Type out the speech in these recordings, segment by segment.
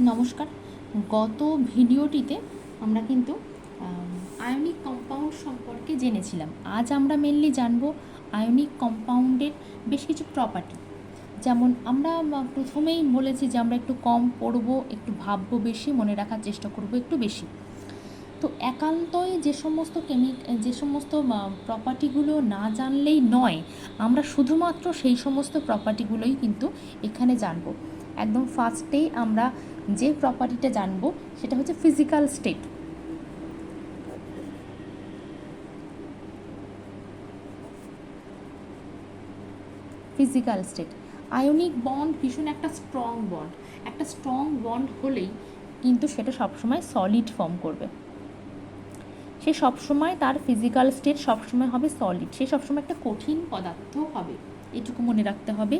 নমস্কার। গত ভিডিওটিতে আমরা কিন্তু আয়নিক কম্পাউন্ড সম্পর্কে জেনেছিলাম। আজ আমরা মেনলি জানবো আয়নিক কম্পাউন্ডের বেশ কিছু প্রপার্টি। যেমন আমরা প্রথমেই বলেছি যে আমরা একটু কম পড়বো, একটু ভাববো বেশি, মনে রাখার চেষ্টা করব একটু বেশি। তো একান্তই যে সমস্ত প্রপার্টিগুলো না জানলেই নয়, আমরা শুধুমাত্র সেই সমস্ত প্রপার্টিগুলোই কিন্তু এখানে জানবো। একদম ফার্স্টেই আমরা যে প্রপার্টিটা জানবো সেটা হচ্ছে physical state. Physical state ionic bond ভীষণ একটা স্ট্রং বন্ড হলেই কিন্তু সেটা সবসময় সলিড ফর্ম করবে। সে সবসময় তার ফিজিক্যাল স্টেট সবসময় হবে সলিড, সে সবসময় একটা কঠিন পদার্থ হবে, এটুকু মনে রাখতে হবে।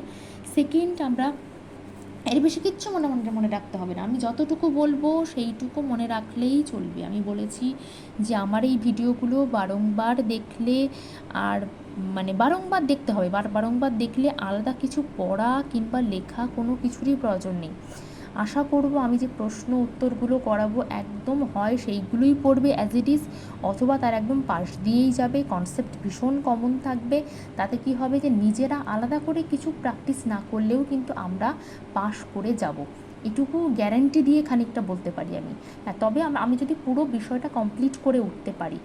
সেকেন্ড, আমরা এর বেশি কিচ্ছু মনে রাখতে হবে না, আমি যতটুকু বলবো সেইটুকু মনে রাখলেই চলবে। আমি বলেছি যে আমার এই ভিডিওগুলো বারংবার দেখলে, আর বারংবার দেখতে হবে, বারংবার দেখলে আলাদা কিছু পড়া কিংবা লেখা কোনো কিছুরই প্রয়োজন নেই। আশা করব আমি যে প্রশ্ন উত্তরগুলো করাবো একদম হয় সেইগুলোই পড়বে অ্যাজ ইট ইজ, অথবা তার একদম পাশ দিয়েই যাবে। কনসেপ্ট ভীষণ কমন থাকবে। তাতে কি হবে যে নিজেরা আলাদা করে কিছু প্র্যাকটিস না করলেও কিন্তু আমরা পাশ করে যাব, এটুকু গ্যারান্টি দিয়ে খানিকটা বলতে পারি আমি। হ্যাঁ, তবে আমি যদি পুরো বিষয়টা কমপ্লিট করে উঠতে পারি,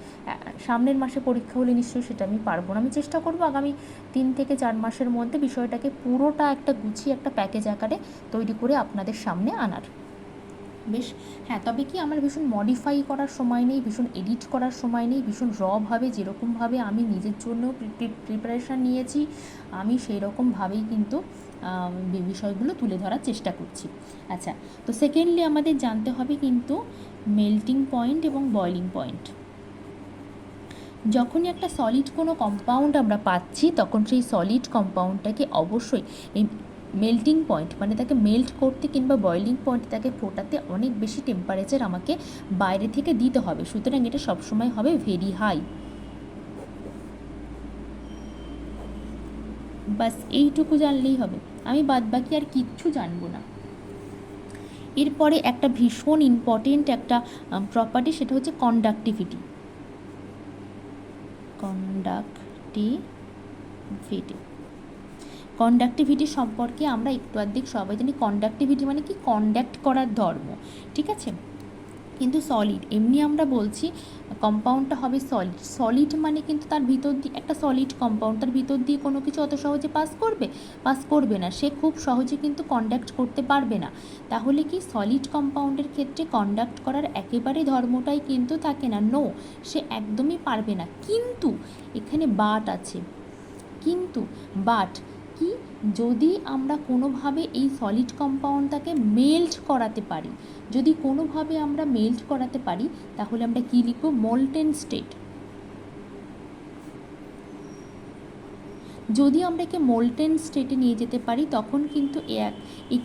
সামনের মাসে পরীক্ষা হলে নিশ্চয়ই সেটা আমি পারবো না। আমি চেষ্টা করবো আগামী 3 থেকে 4 মাসের মধ্যে বিষয়টাকে পুরোটা একটা গুছিয়ে একটা প্যাকেজ আকারে তৈরি করে আপনাদের সামনে আনার। বেশ, হ্যাঁ, তবে কি আমার ভীষণ মডিফাই করার সময় নেই, ভীষণ এডিট করার সময় নেই। ভীষণ রভাবে যেরকমভাবে আমি নিজের জন্য প্রিপারেশান নিয়েছি, আমি সেই রকমভাবেই কিন্তু বিষয়গুলো তুলে ধরার চেষ্টা করছি। আচ্ছা, তো সেকেন্ডলি আমাদের জানতে হবে কিন্তু মেল্টিং পয়েন্ট এবং বয়লিং পয়েন্ট। যখনই একটা সলিড কোনো কম্পাউন্ড আমরা পাচ্ছি, তখন সেই সলিড কম্পাউন্ডটাকে অবশ্যই এই মেল্টিং পয়েন্ট তাকে মেল্ট করতে কিংবা বয়লিং পয়েন্ট তাকে ফোটাতে অনেক বেশি টেম্পারেচার আমাকে বাইরে থেকে দিতে হবে। সুতরাং এটা সবসময় হবে ভেরি হাই। বাস এইটুকু জানলেই হবে, আমি বাদবাকি আর কিচ্ছু জানবো না। এরপরে একটা ভীষণ ইম্পর্টেন্ট একটা প্রপার্টি, সেটা হচ্ছে কন্ডাক্টিভিটি সম্পর্কে আমরা একটু আধেক সবাই জানি। কন্ডাক্টিভিটি মানে কি? কন্ডাক্ট করার ধর্ম, ঠিক আছে? কিন্তু সলিড, এমনি আমরা বলছি কম্পাউন্ডটা হবে সলিড মানে কিন্তু তার ভিতর দিয়ে একটা সলিড কম্পাউন্ড, তার ভিতর দিয়ে কোনো কিছু অত সহজে পাস করবে না, সে খুব সহজে কিন্তু কন্ডাক্ট করতে পারবে না। তাহলে কি সলিড কম্পাউন্ডের ক্ষেত্রে কন্ডাক্ট করার একেবারে ধর্মটাই কিন্তু থাকে না, নো, সে একদমই পারবে না। কিন্তু এখানে বাট কি, যদি আমরা কোনোভাবে এই সলিড কম্পাউন্ডটাকে মেল্ট করাতে পারি, তাহলে আমরা কি লিখব? Molten state. যদি আমরা একে মোল্টেন স্টেটে নিয়ে যেতে পারি, তখন কিন্তু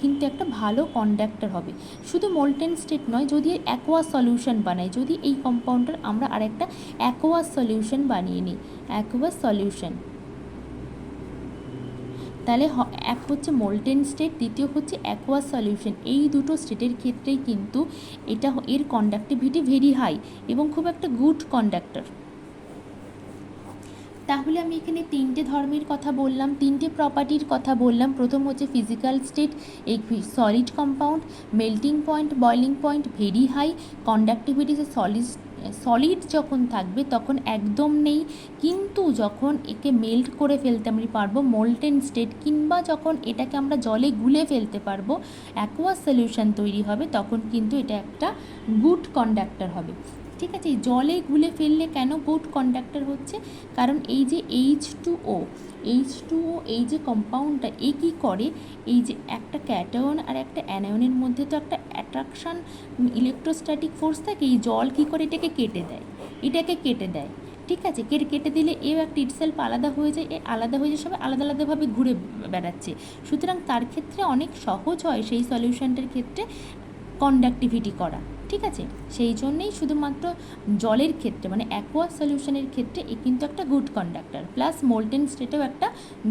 কিন্তু একটা ভালো কন্ডাক্টর হবে। শুধু মোল্টেন স্টেট নয়, যদি অ্যাকোয়াস সলিউশন বানাই, যদি এই কম্পাউন্ডটার আমরা আরেকটা অ্যাকোয়াস সলিউশন বানিয়ে নিই, অ্যাকোয়াস সলিউশন, তাহলে এক হচ্ছে মোল্টেন স্টেট, দ্বিতীয় হচ্ছে অ্যাকোয়াস সলিউশন। এই দুটো স্টেটের ক্ষেত্রেই কিন্তু এর কন্ডাক্টিভিটি ভেরি হাই এবং খুব একটা গুড কন্ডাক্টর। তাহলে আমি এখানে 3টে ধর্মের কথা বললাম, 3টে প্রপার্টির কথা বললাম। প্রথম হচ্ছে ফিজিক্যাল স্টেট, এই solid compound, melting point, boiling point very high, conductivity solid যখন থাকবে তখন একদম নেই, কিন্তু যখন একে মেল্ট করে ফেলতে আমি পারবো মোল্টেন স্টেট, কিংবা যখন এটাকে আমরা জলে গুলে ফেলতে পারবো, অ্যাকোয়াস সলিউশন তৈরি হবে, তখন কিন্তু এটা একটা গুড কন্ডাক্টর হবে। ঠিক আছে, জলে গুলে ফেললে কেন গুড কন্ডাক্টর হচ্ছে? কারণ এই যে H2O, এই যে কম্পাউন্ডটা, এ কী করে, এই যে একটা ক্যাটায়ন আর একটা অ্যানায়নের মধ্যে তো একটা অ্যাট্রাকশান ইলেকট্রোস্ট্যাটিক ফোর্স থাকে, এই জল কী করে এটাকে কেটে দেয়। ঠিক আছে, কেটে দিলে এও একটা ইটসেলফ আলাদা হয়ে যায়, সবাই আলাদাভাবে ঘুরে বেড়াচ্ছে। সুতরাং তার ক্ষেত্রে অনেক সহজ হয় সেই সলিউশনটার ক্ষেত্রে কন্ডাক্টিভিটি করা। ঠিক আছে, সেই জন্যেই শুধুমাত্র জলের ক্ষেত্রে অ্যাকোয়াস সলিউশনের ক্ষেত্রে এ কিন্তু একটা গুড কন্ডাক্টর, প্লাস মোল্টেন স্টেটেও একটা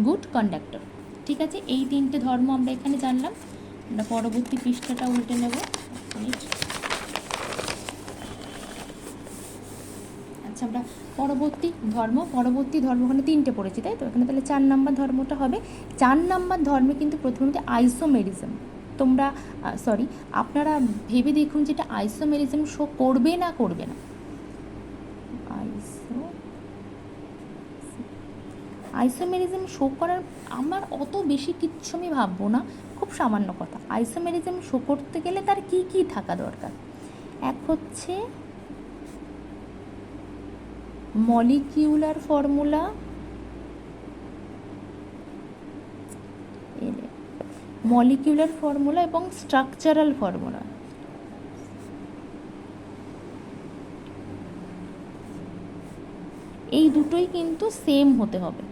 গুড কন্ডাক্টর। ঠিক আছে, এই 3টে ধর্ম আমরা এখানে জানলাম। আমরা পরবর্তী পৃষ্ঠাটা উল্টে নেব। আচ্ছা, আমরা পরবর্তী ধর্ম ওখানে 3টে পড়েছি, তাই তো? এখানে তাহলে 4 নম্বর ধর্মটা হবে। 4 নম্বর ধর্মে কিন্তু প্রথমত আইসোমেরিজম। তোমরা আপনারা ভেবে দেখুন যেটা আইসোমেরিজম শো করবে না করবে না। আইসোমেরিজম শো করার আমার অত বেশি কিচ্ছু আমি ভাববো না, খুব সামান্য কথা। আইসোমেরিজম শো করতে গেলে তার কি কি থাকা দরকার? এক হচ্ছে মলিকিউলার ফর্মুলা, এবং স্ট্রাকচারাল ফর্মুলা। এই দুটোই কিন্তু সেম হতে হবে,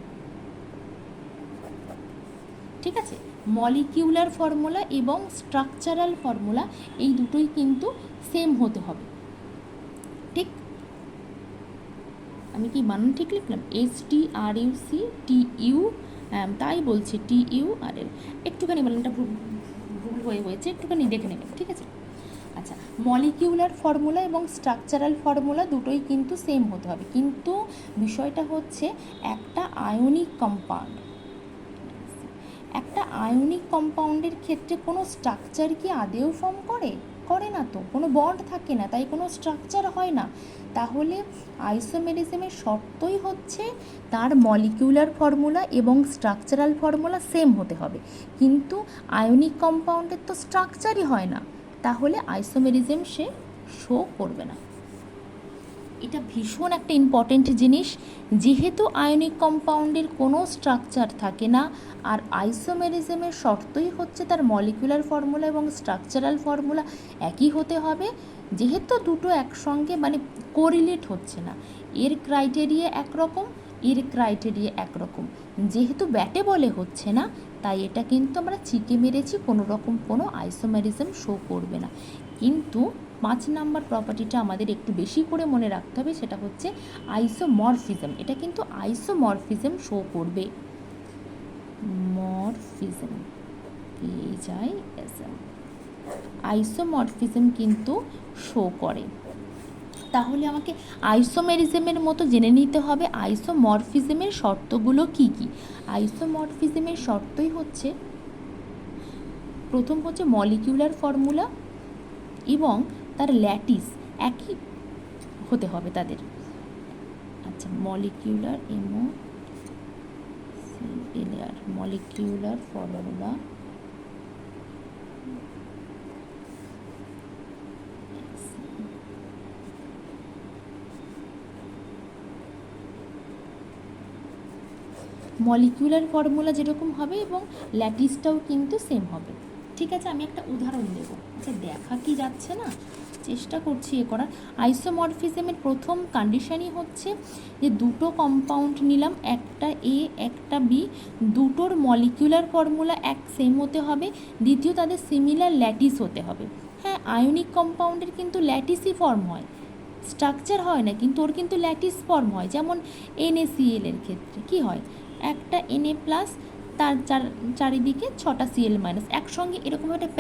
ঠিক আছে? মলিকিউলার ফর্মুলা এবং স্ট্রাকচারাল ফর্মুলা এই দুটোই কিন্তু সেম হতে হবে, ঠিক? আমি কি বানান ঠিক লিখলাম? STRUCTU, তাই বলছি TURL। একটুখানি বানানটা ভুল হয়েছে, একটুখানি দেখে নেবেন, ঠিক আছে? আচ্ছা, মলিকিউলার ফর্মুলা এবং স্ট্রাকচারাল ফর্মুলা দুটোই কিন্তু সেম হতে হবে, কিন্তু বিষয়টা হচ্ছে একটা আয়নিক কম্পাউন্ডের ক্ষেত্রে কোনো স্ট্রাকচার কি আদেও ফর্ম করে না তো, কোনো বন্ড থাকে না, তাই কোনো স্ট্রাকচার হয় না। তাহলে আইসোমেরিজমের শর্তই হচ্ছে তার মলিকিউলার ফর্মুলা এবং স্ট্রাকচারাল ফর্মুলা সেম হতে হবে, কিন্তু আয়নিক কম্পাউন্ডের তো স্ট্রাকচারই হয় না, তাহলে আইসোমেরিজম সে শো করবে না। এটা ভীষণ একটা ইম্পর্টেন্ট জিনিস। যেহেতু আয়নিক কম্পাউন্ডের কোনো স্ট্রাকচার থাকে না, আর আইসোমেরিজমের শর্তই হচ্ছে তার মলিকুলার ফর্মুলা এবং স্ট্রাকচারাল ফর্মুলা একই হতে হবে, যেহেতু দুটো একসঙ্গে কোরিলেট হচ্ছে না, এর ক্রাইটেরিয়া একরকম, এর ক্রাইটেরিয়া একরকম, যেহেতু ব্যাটে বলে হচ্ছে না, তাই এটা কিন্তু আমরা চিকে মেরেছি, কোনো রকম কোনো আইসোমেরিজম শো করবে না। কিন্তু 5 নাম্বার প্রপার্টিটা আমাদের একটু বেশি করে মনে রাখতে হবে, সেটা হচ্ছে আইসোমরফিজম। এটা কিন্তু আইসোমরফিজম শো করবে। মরফিজম, আইসোমরফিজম কিন্তু শো করে। তাহলে আমাকে আইসোমেরিজমের মতো জেনে নিতে হবে আইসোমরফিজমের শর্তগুলো কি কি। আইসোমরফিজমের শর্তই হচ্ছে, প্রথম হচ্ছে মলিকিউলার ফর্মুলা এবং তার ল্যাটিস একই হতে হবে তাদের। আচ্ছা, মলিকিউলার ফর্মুলা যেরকম হবে এবং ল্যাটিসটাও কিন্তু সেম হবে, ঠিক আছে? আমি একটা উদাহরণ দেব। আচ্ছা, দেখা কি যাচ্ছে না, চেষ্টা করছি এ করার। আইসোমরফিজমের প্রথম কন্ডিশনই হচ্ছে যে দুটো কম্পাউন্ড নিলাম, একটা এ একটা বি, দুটোর মলিকিউলার ফর্মুলা এক সেম হতে হবে, দ্বিতীয় তাদের সিমিলার ল্যাটিস হতে হবে। হ্যাঁ, আয়নিক কম্পাউন্ডের কিন্তু ল্যাটিসই ফর্ম হয়, স্ট্রাকচার হয় না, কিন্তু ওর কিন্তু ল্যাটিস ফর্ম হয়। যেমন NaCl এর ক্ষেত্রে কি হয়, একটা Na প্লাস, তার চারিদিকে 6টা Cl মাইনাস, একসঙ্গে এরকম একটা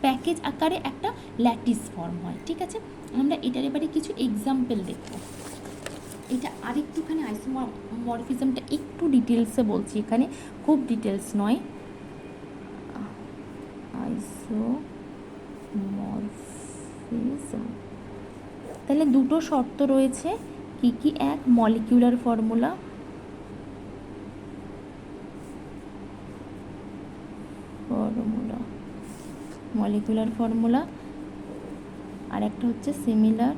প্যাকেজ আকারে একটা ল্যাটিস ফর্ম হয়, ঠিক আছে? আমরা এটার এবারে কিছু এক্সাম্পল দেখব। এটা আরেকটুখানি আইসোমরফিজমটা একটু ডিটেলসে বলছি, এখানে খুব ডিটেলস নয়। আইসোমরফিজম, তাহলে দুটো শর্ত রয়েছে, কি কি? এক, মলিকিউলার ফর্মুলা, আর একটা হচ্ছে similar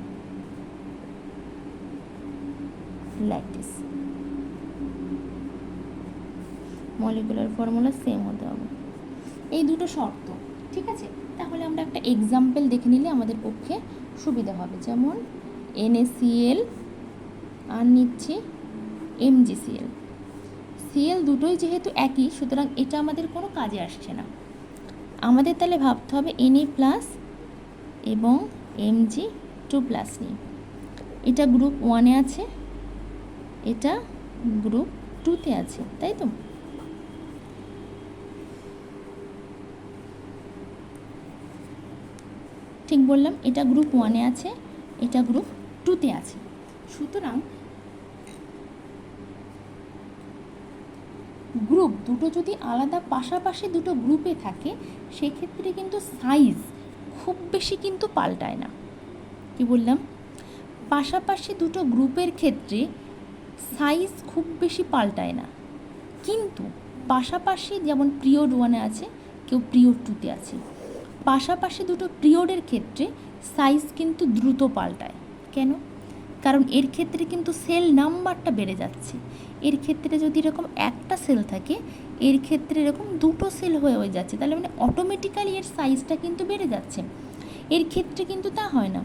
lattice. Molecular formula same হতে হবে, এই দুটো শর্ত, ঠিক আছে? তাহলে আমরা একটা এক্সাম্পল দেখে নিলে আমাদের পক্ষে সুবিধা হবে। যেমন NaCl আর নিচ্ছি MgCl। Cl দুটোই যেহেতু একই, সুতরাং এটা আমাদের কোনো কাজে আসছে না। আমাদের তাহলে ভাবতে হবে Na প্লাস এবং Mg2+ নিই। এটা গ্রুপ 1-এ আছে, এটা গ্রুপ 2-তে আছে, তাই তো? ঠিক বললাম? এটা গ্রুপ 1-এ আছে, এটা গ্রুপ 2-তে আছে। সুতরাং গ্রুপ দুটো যদি আলাদা পাশাপাশি দুটো গ্রুপে থাকে, সেক্ষেত্রে কিন্তু সাইজ খুব বেশি কিন্তু পাল্টায় না। কি বললাম? পাশাপাশি দুটো গ্রুপের ক্ষেত্রে সাইজ খুব বেশি পাল্টায় না, কিন্তু পাশাপাশি যেমন পিরিয়ড 1-এ আছে, কেউ পিরিয়ড 2-তে আছে, পাশাপাশি দুটো পিরিয়ডের ক্ষেত্রে সাইজ কিন্তু দ্রুত পাল্টায়। কেন? কারণ এর ক্ষেত্রে কিন্তু সেল নাম্বারটা বেড়ে যাচ্ছে। এর ক্ষেত্রে যদি এরকম একটা সেল থাকে, এর ক্ষেত্রে এরকম দুটো সেল হয়ে যাচ্ছে, তাহলে মানে অটোমেটিক্যালি এর সাইজটা কিন্তু বেড়ে যাচ্ছে। এর ক্ষেত্রে কিন্তু তা হয় না।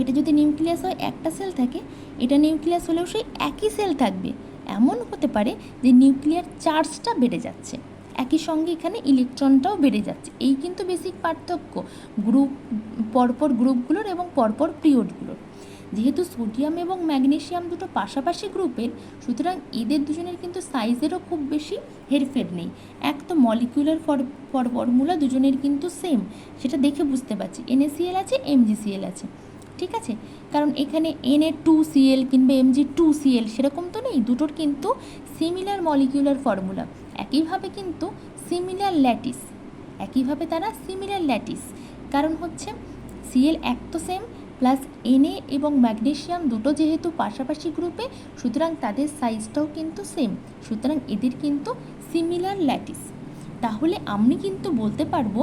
এটা যদি নিউক্লিয়াস হয়, একটা সেল থাকে, এটা নিউক্লিয়াস হলেও সেই একই সেল থাকবে। এমন হতে পারে যে নিউক্লিয়ার চার্জটা বেড়ে যাচ্ছে, একই সঙ্গে এখানে ইলেকট্রনটাও বেড়ে যাচ্ছে। এই কিন্তু বেসিক পার্থক্য গ্রুপ, পরপর গ্রুপগুলোর এবং পরপর পিরিয়ডগুলোর। যেহেতু সোডিয়াম এবং ম্যাগনেসিয়াম দুটো পাশাপাশি গ্রুপের, সুতরাং এদের দুজনের কিন্তু সাইজেরও খুব বেশি হেরফের নেই। এক তো মলিকিউলার ফর্মুলা দুজনের কিন্তু সেম, সেটা দেখে বুঝতে পারছি। NaCl আছে, MgCl আছে, ঠিক আছে? কারণ এখানে Na2Cl কিংবা Mg2Cl সেরকম তো নেই, দুটোর কিন্তু সিমিলার মলিকিউলার ফর্মুলা। একইভাবে কিন্তু সিমিলার ল্যাটিস, একইভাবে তারা সিমিলার ল্যাটিস। কারণ হচ্ছে Cl এক তো সেম, প্লাস Na এবং ম্যাগনেসিয়াম দুটো যেহেতু পাশাপাশি গ্রুপে, সুতরাং তাদের সাইজটাও কিন্তু সেম, সুতরাং এদের কিন্তু সিমিলার ল্যাটিস। তাহলে আমি কিন্তু বলতে পারবো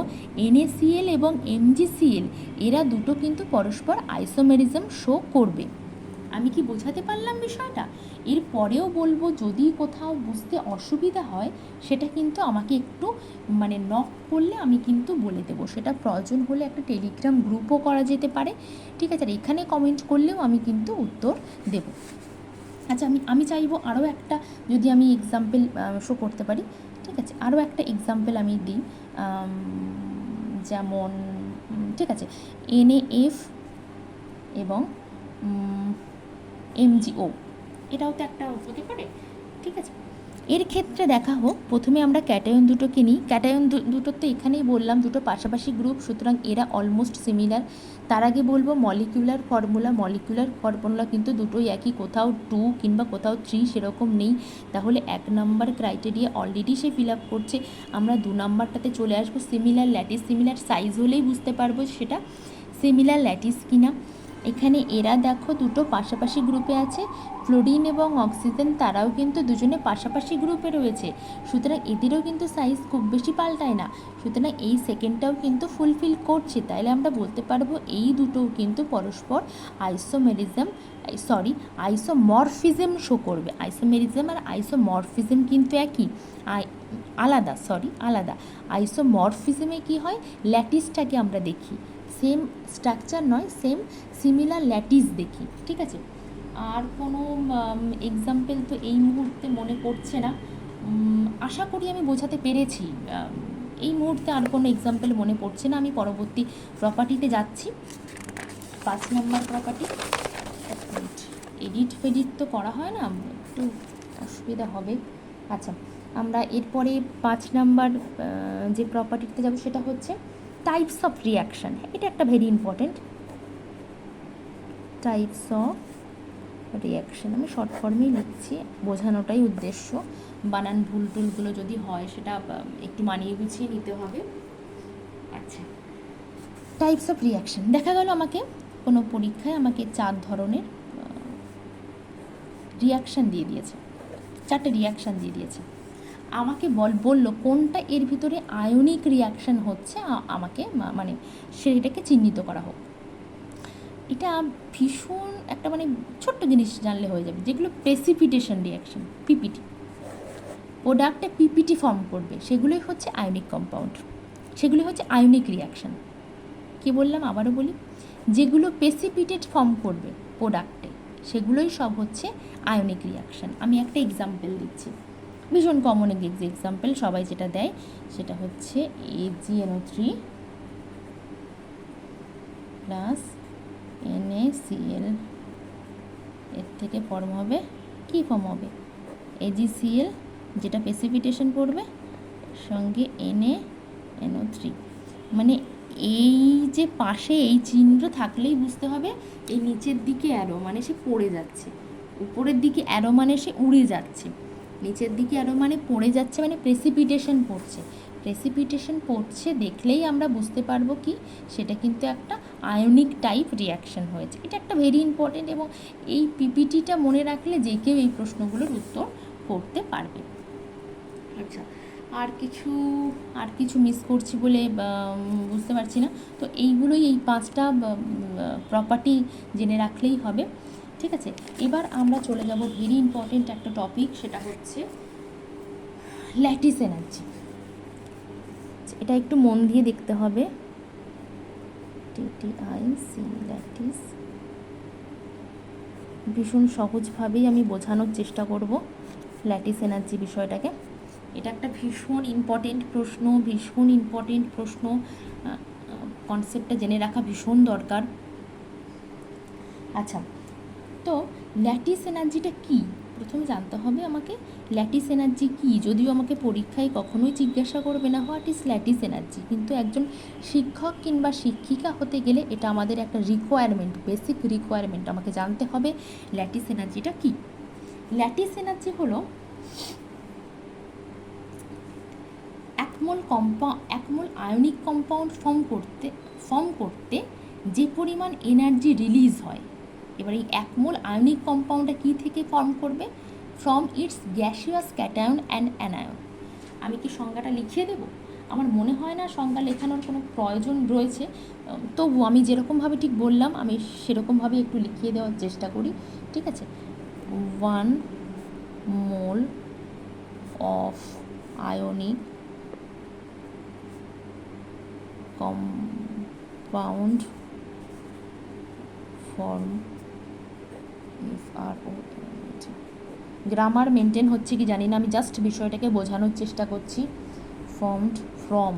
NaCl এবং MgCl এরা দুটো কিন্তু পরস্পর আইসোমেরিজম শো করবে। আমি কি বোঝাতে পারলাম বিষয়টা? এর পরেও বলবো, যদি কোথাও বুঝতে অসুবিধা হয়, সেটা কিন্তু আমাকে একটু মানে নক করলে আমি কিন্তু বলে দেবো। সেটা প্রয়োজন হলে একটা টেলিগ্রাম গ্রুপও করা যেতে পারে, ঠিক আছে? আর এখানে কমেন্ট করলেও আমি কিন্তু উত্তর দেব। আচ্ছা, আমি চাইবো আরও একটা, যদি আমি এক্সাম্পল শো করতে পারি, ঠিক আছে? আরও একটা এক্সাম্পল আমি দিই, যেমন ঠিক আছে, NaF এবং MgO, এটাও তো একটা হতে পারে, ঠিক আছে? এর ক্ষেত্রে দেখা হোক, প্রথমে আমরা ক্যাটায়ন দুটোকে নিই। ক্যাটায়ন দুটোর তো এখানেই বললাম দুটো পাশাপাশি গ্রুপ, সুতরাং এরা অলমোস্ট সিমিলার। তার আগে বলবো মলিকিউলার ফর্মুলা কিন্তু দুটোই একই, কোথাও 2 কিংবা কোথাও 3 সেরকম নেই। তাহলে 1 নাম্বার ক্রাইটেরিয়া অলরেডি সে ফিল আপ করছে। আমরা 2 নাম্বারটাতে চলে আসবো, সিমিলার ল্যাটিস। সিমিলার সাইজ হলেই বুঝতে পারবো সেটা সিমিলার ল্যাটিস কিনা। এখানে এরা দেখো দুটো পাশাপাশি গ্রুপে আছে, ফ্লোরিন এবং অক্সিজেন, তারাও কিন্তু দুজনে পাশাপাশি গ্রুপে রয়েছে, সুতরাং এদেরও কিন্তু সাইজ খুব বেশি পাল্টায় না, সুতরাং এই সেকেন্ডটাও কিন্তু ফুলফিল করছে। তাইলে আমরা বলতে পারবো এই দুটোও কিন্তু পরস্পর আইসোমরফিজম শো করবে। আইসোমেরিজম আর আইসোমরফিজম কিন্তু একই, আলাদা। আইসোমরফিজমে কি হয়, ল্যাটিসটাকে আমরা দেখি, সেম স্ট্রাকচার নয়, সেম সিমিলার ল্যাটিস দেখি, ঠিক আছে? আর কোনো এক্সাম্পল তো এই মুহূর্তে মনে পড়ছে না, আশা করি আমি বোঝাতে পেরেছি। এই মুহূর্তে আর কোনো এক্সাম্পল মনে পড়ছে না। আমি পরবর্তী প্রপার্টিতে যাচ্ছি, 5 নম্বর প্রপার্টি। এডিট তো করা হয় না, একটু অসুবিধা হবে। আচ্ছা, আমরা এরপরে 5 নাম্বার যে প্রপার্টিতে যাব সেটা হচ্ছে টাইপস অফ রিয়াকশান। এটা একটা very important, types of reaction. আমি শর্ট ফর্মেই লিখছি, বোঝানোটাই উদ্দেশ্য। বানান ভুল টুলগুলো যদি হয় সেটা একটু মানিয়ে গুছিয়ে নিতে হবে। আচ্ছা, টাইপস অফ রিয়াকশান। দেখা গেল আমাকে কোনো পরীক্ষায় আমাকে 4 ধরনের রিয়াকশান দিয়ে দিয়েছে, 4টে রিয়াকশান দিয়ে দিয়েছে। আমাকে বললো কোনটা এর ভিতরে আয়নিক রিয়াকশান হচ্ছে, আমাকে মানে সেটাকে চিহ্নিত করা হোক। এটা ভীষণ একটা মানে ছোট্ট জিনিস জানলে হয়ে যাবে, যেগুলো প্রেসিপিটেশন রিয়াকশান, পিপিটি, প্রোডাক্টে পিপিটি ফর্ম করবে, সেগুলোই হচ্ছে আয়নিক কম্পাউন্ড, সেগুলি হচ্ছে আয়নিক রিয়াকশান। কি বললাম, আবারও বলি, যেগুলো প্রেসিপিটেট ফর্ম করবে প্রোডাক্টে, সেগুলোই সব হচ্ছে আয়নিক রিয়াকশান। আমি একটা এক্সাম্পল দিচ্ছি, ভীষণ কমন এক্সাম্পল, সবাই যেটা দেয় সেটা হচ্ছে AgNO3 প্লাস NaCl, এর থেকে ফর্ম হবে, কি ফর্ম হবে, AgCl, যেটা প্রেসিপিটেশন করবে, সঙ্গে NaNO3। মানে এই যে পাশে এই চিহ্ন থাকলেই বুঝতে হবে এই নিচের দিকে অ্যারো মানে সে পড়ে যাচ্ছে, উপরের দিকে অ্যারো মানে সে উড়ে যাচ্ছে, নিচের দিকে অ্যারো মানে পড়ে যাচ্ছে, মানে প্রেসিপিটেশন পড়ছে। প্রেসিপিটেশন পড়ছে দেখলেই আমরা বুঝতে পারবো কি সেটা কিন্তু একটা আয়নিক টাইপ রিয়াকশন হয়েছে। এটা একটা ভেরি ইম্পর্টেন্ট, এবং এই পিপিটিটা মনে রাখলে যে কেউ এই প্রশ্নগুলোর উত্তর করতে পারবে। আচ্ছা, আর কিছু মিস করছি বলে বুঝতে পারছি না। তো এইগুলোই, এই 5টা প্রপার্টি জেনে রাখলেই হবে, ঠিক আছে। এবার আমরা চলে যাব ভেরি ইম্পর্টেন্ট একটা টপিক, সেটা হচ্ছে ল্যাটিস এনার্জি। এটা একটু মন দিয়ে দেখতে হবে। TTIC ল্যাটিস, ভীষণ সহজভাবেই আমি বোঝানোর চেষ্টা করব ল্যাটিস এনার্জি বিষয়টাকে। এটা একটা ভীষণ ইম্পর্টেন্ট প্রশ্ন, কনসেপ্টটা জেনে রাখা ভীষণ দরকার। আচ্ছা, তো ল্যাটিস এনার্জিটা কি প্রথমে জানতে হবে আমাকে। ল্যাটিস এনার্জি কি, যদিও আমাকে পরীক্ষায় কখনোই জিজ্ঞাসা করবে না হোয়াট ইজ ল্যাটিস এনার্জি, কিন্তু একজন শিক্ষক কিংবা শিক্ষিকা হতে গেলে এটা আমাদের একটা রিকোয়ারমেন্ট, বেসিক রিকোয়ারমেন্ট, আমাকে জানতে হবে ল্যাটিস এনার্জিটা কি। ল্যাটিস এনার্জি হলো একমোল আয়নিক কম্পাউন্ড ফর্ম করতে যে পরিমাণ এনার্জি রিলিজ হয়। এবার এই একমোল আয়নিক কম্পাউন্ডটা কী থেকে ফর্ম করবে? From its gaseous cation and anion. আমি কি সংজ্ঞাটা লিখিয়ে দেব? আমার মনে হয় না সংজ্ঞা লেখানোর কোনো প্রয়োজন রয়েছে, তবু আমি যেরকমভাবে ঠিক বললাম আমি সেরকমভাবে একটু লিখিয়ে দেওয়ার চেষ্টা করি, ঠিক আছে। 1 mole of ionic compound form grammar maintain হচ্ছে কি জানি না, আমি জাস্ট বিষয়টাকে বোঝানোর চেষ্টা করছি। Formed from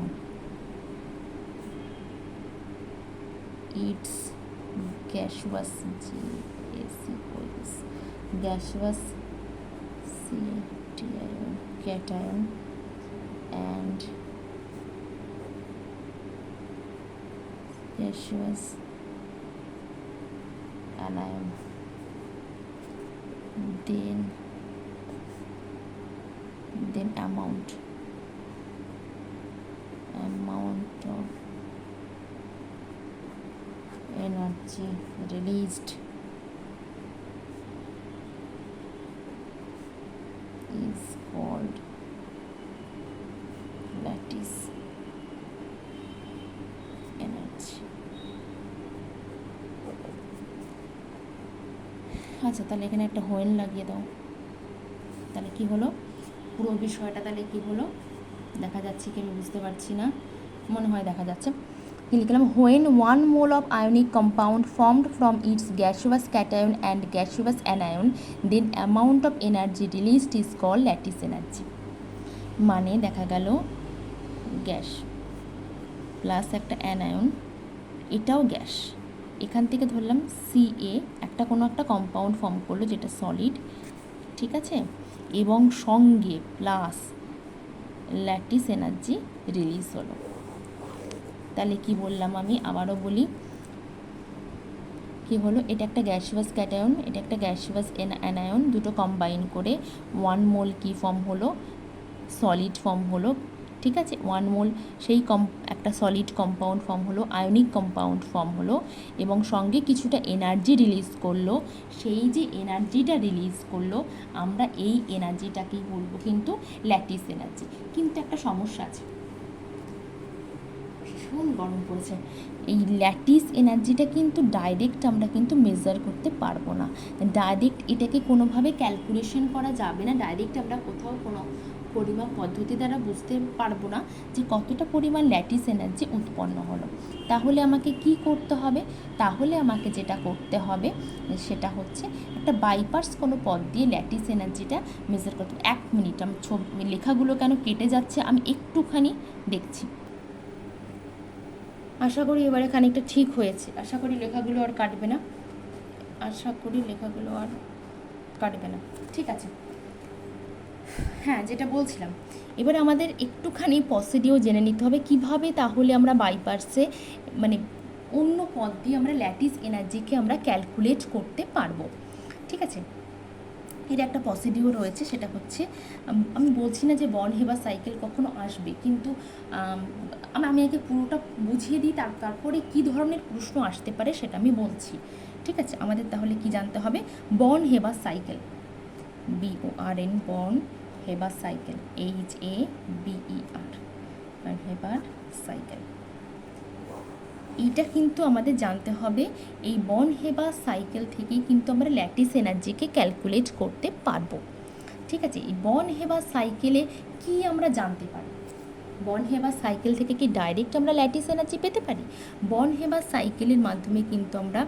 it's gaseous gaseous cation and gaseous anion, then amount of energy released is called lattice energy. আচ্ছা, তাহলে এখানে একটা হোয়েন লাগিয়ে দাও। তাহলে কি হলো পুরো বিষয়টা? তাহলে কি হলো দেখা যাচ্ছে কি? আমি বুঝতে পারছি না, মনে হয় দেখা যাচ্ছে। কি লিখলাম? When 1 mole of ionic compound formed from its gaseous cation and gaseous anion, then amount of energy released is called lattice energy. মানে দেখা গেল গ্যাস প্লাস একটা অ্যানায়ন, এটাও গ্যাস, এখান থেকে ধরলাম Ca, একটা কোনো একটা কম্পাউন্ড ফর্ম করলো যেটা সলিড, ঠিক আছে, এবং সঙ্গে প্লাস ল্যাটিস এনার্জি রিলিজ হলো। তাহলে কি বললাম আমি আবারও বলি, কি হলো? এটা একটা গ্যাসিয়াস ক্যাটায়ন, এটা একটা গ্যাসিয়াস অ্যানায়ন, দুটো কম্বাইন করে 1 মোল কি ফর্ম হলো? সলিড ফর্ম হলো, ঠিক আছে। 1 মোল সেই একটা সলিড কম্পাউন্ড ফর্ম হলো, আয়নিক কম্পাউন্ড ফর্ম হলো, এবং সঙ্গে কিছুটা এনার্জি রিলিজ করলো। সেই যে এনার্জিটা রিলিজ করলো আমরা এই এনার্জিটাকেই বলবো কিন্তু ল্যাটিস এনার্জি। কিন্তু একটা সমস্যা আছে, ভীষণ গরম পড়েছে। এই ল্যাটিস এনার্জিটা কিন্তু ডাইরেক্ট আমরা কিন্তু মেজার করতে পারবো না, ডাইরেক্ট এটাকে কোনোভাবে ক্যালকুলেশন করা যাবে না, ডাইরেক্ট আমরা কোথাও কোনো পরিমাপ পদ্ধতি দ্বারা বুঝতে পারবো না যে কতটা পরিমাণ ল্যাটিস এনার্জি উৎপন্ন হলো। তাহলে আমাকে কি করতে হবে? তাহলে আমাকে যেটা করতে হবে সেটা হচ্ছে একটা বাইপার্স কোনো পথ দিয়ে ল্যাটিস এনার্জিটা মেজার করতে হবে। 1 মিনিট, আমি লেখাগুলো কেন কেটে যাচ্ছে আমি একটুখানি দেখছি। আশা করি এবারে খানিকটা ঠিক হয়েছে, আশা করি লেখাগুলো আর কাটবে না, ঠিক আছে। হ্যাঁ, যেটা বলছিলাম, এবার আমাদের একটুখানি পসিডিও জেনে নিতে হবে কিভাবে তাহলে আমরা বাইপার্সে মানে অন্য পথ দিয়ে আমরা ল্যাটিস এনার্জিকে আমরা ক্যালকুলেট করতে পারবো। ঠিক আছে, এর একটা পসিডিও রয়েছে, সেটা হচ্ছে আমি বলছি না যে বর্ন হেবার সাইকেল কখনো আসবে, কিন্তু আমি আগে পুরোটা বুঝিয়ে দিই, তারপরে কী ধরনের প্রশ্ন আসতে পারে সেটা আমি বলছি। ঠিক আছে, আমাদের তাহলে কি জানতে হবে? Born Haber cycle, BORN, born Haber cycle, HABER, born Haber cycle, এইটা কিন্তু আমাদের জানতে হবে। এই বর্ন হেবার সাইকেল থেকেই কিন্তু আমরা ল্যাটিস এনার্জিকে ক্যালকুলেট করতে পারবো। ঠিক আছে, এই বর্ন হেবার সাইকেলে কি আমরা জানতে পারি? বর্ন হেবার সাইকেল থেকে কি ডাইরেক্ট আমরা ল্যাটিস এনার্জি পেতে পারি? বর্ন হেবার সাইকেলের মাধ্যমে কিন্তু আমরা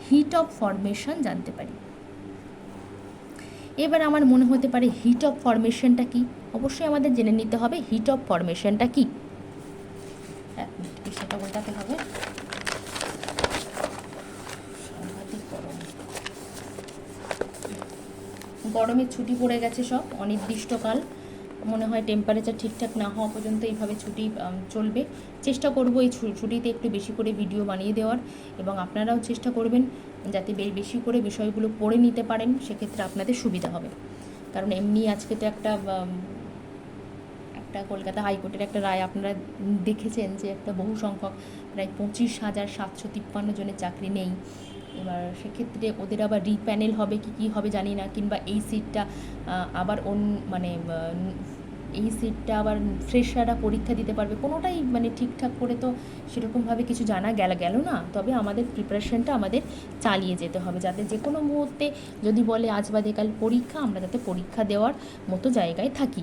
হিট অফ ফরমেশন জানতে পারি। এবার আমার মনে হতে পারে হিট অফ ফরমেশনটা কি? অবশ্যই আমাদের জেনে নিতে হবে হিট অফ ফরমেশনটা কি। এক মিনিট, বিষয়টা বলতে হবে। গরমের ছুটি পড়ে গেছে সব অনির্দিষ্টকাল, মনে হয় টেম্পারেচার ঠিকঠাক না হওয়া পর্যন্ত এইভাবে ছুটি চলবে। চেষ্টা করব এই ছুটিতে একটু বেশি করে ভিডিও বানিয়ে দেওয়ার, এবং আপনারাও চেষ্টা করবেন যাতে বেশি করে বিষয়গুলো পড়ে নিতে পারেন, সেক্ষেত্রে আপনাদের সুবিধা হবে। কারণ এমনি আজকে তো একটা কলকাতা হাইকোর্টের একটা রায় আপনারা দেখেছেন যে একটা বহু সংখ্যক প্রায় 25,753 জনের চাকরি নেই। এবার সেক্ষেত্রে ওদের আবার রিপ্যানেল হবে কি হবে জানি না, কিংবা এই সিটটা আবার এই সিটটা আবার ফ্রেশাররা পরীক্ষা দিতে পারবে, কোনোটাই মানে ঠিকঠাক করে তো সেরকমভাবে কিছু জানা গেল না। তবে আমাদের প্রিপারেশনটা আমাদের চালিয়ে যেতে হবে, যাতে যে কোনো মুহূর্তে যদি বলে আজ বাদে কাল পরীক্ষা, আমরা যাতে পরীক্ষা দেওয়ার মতো জায়গায় থাকি।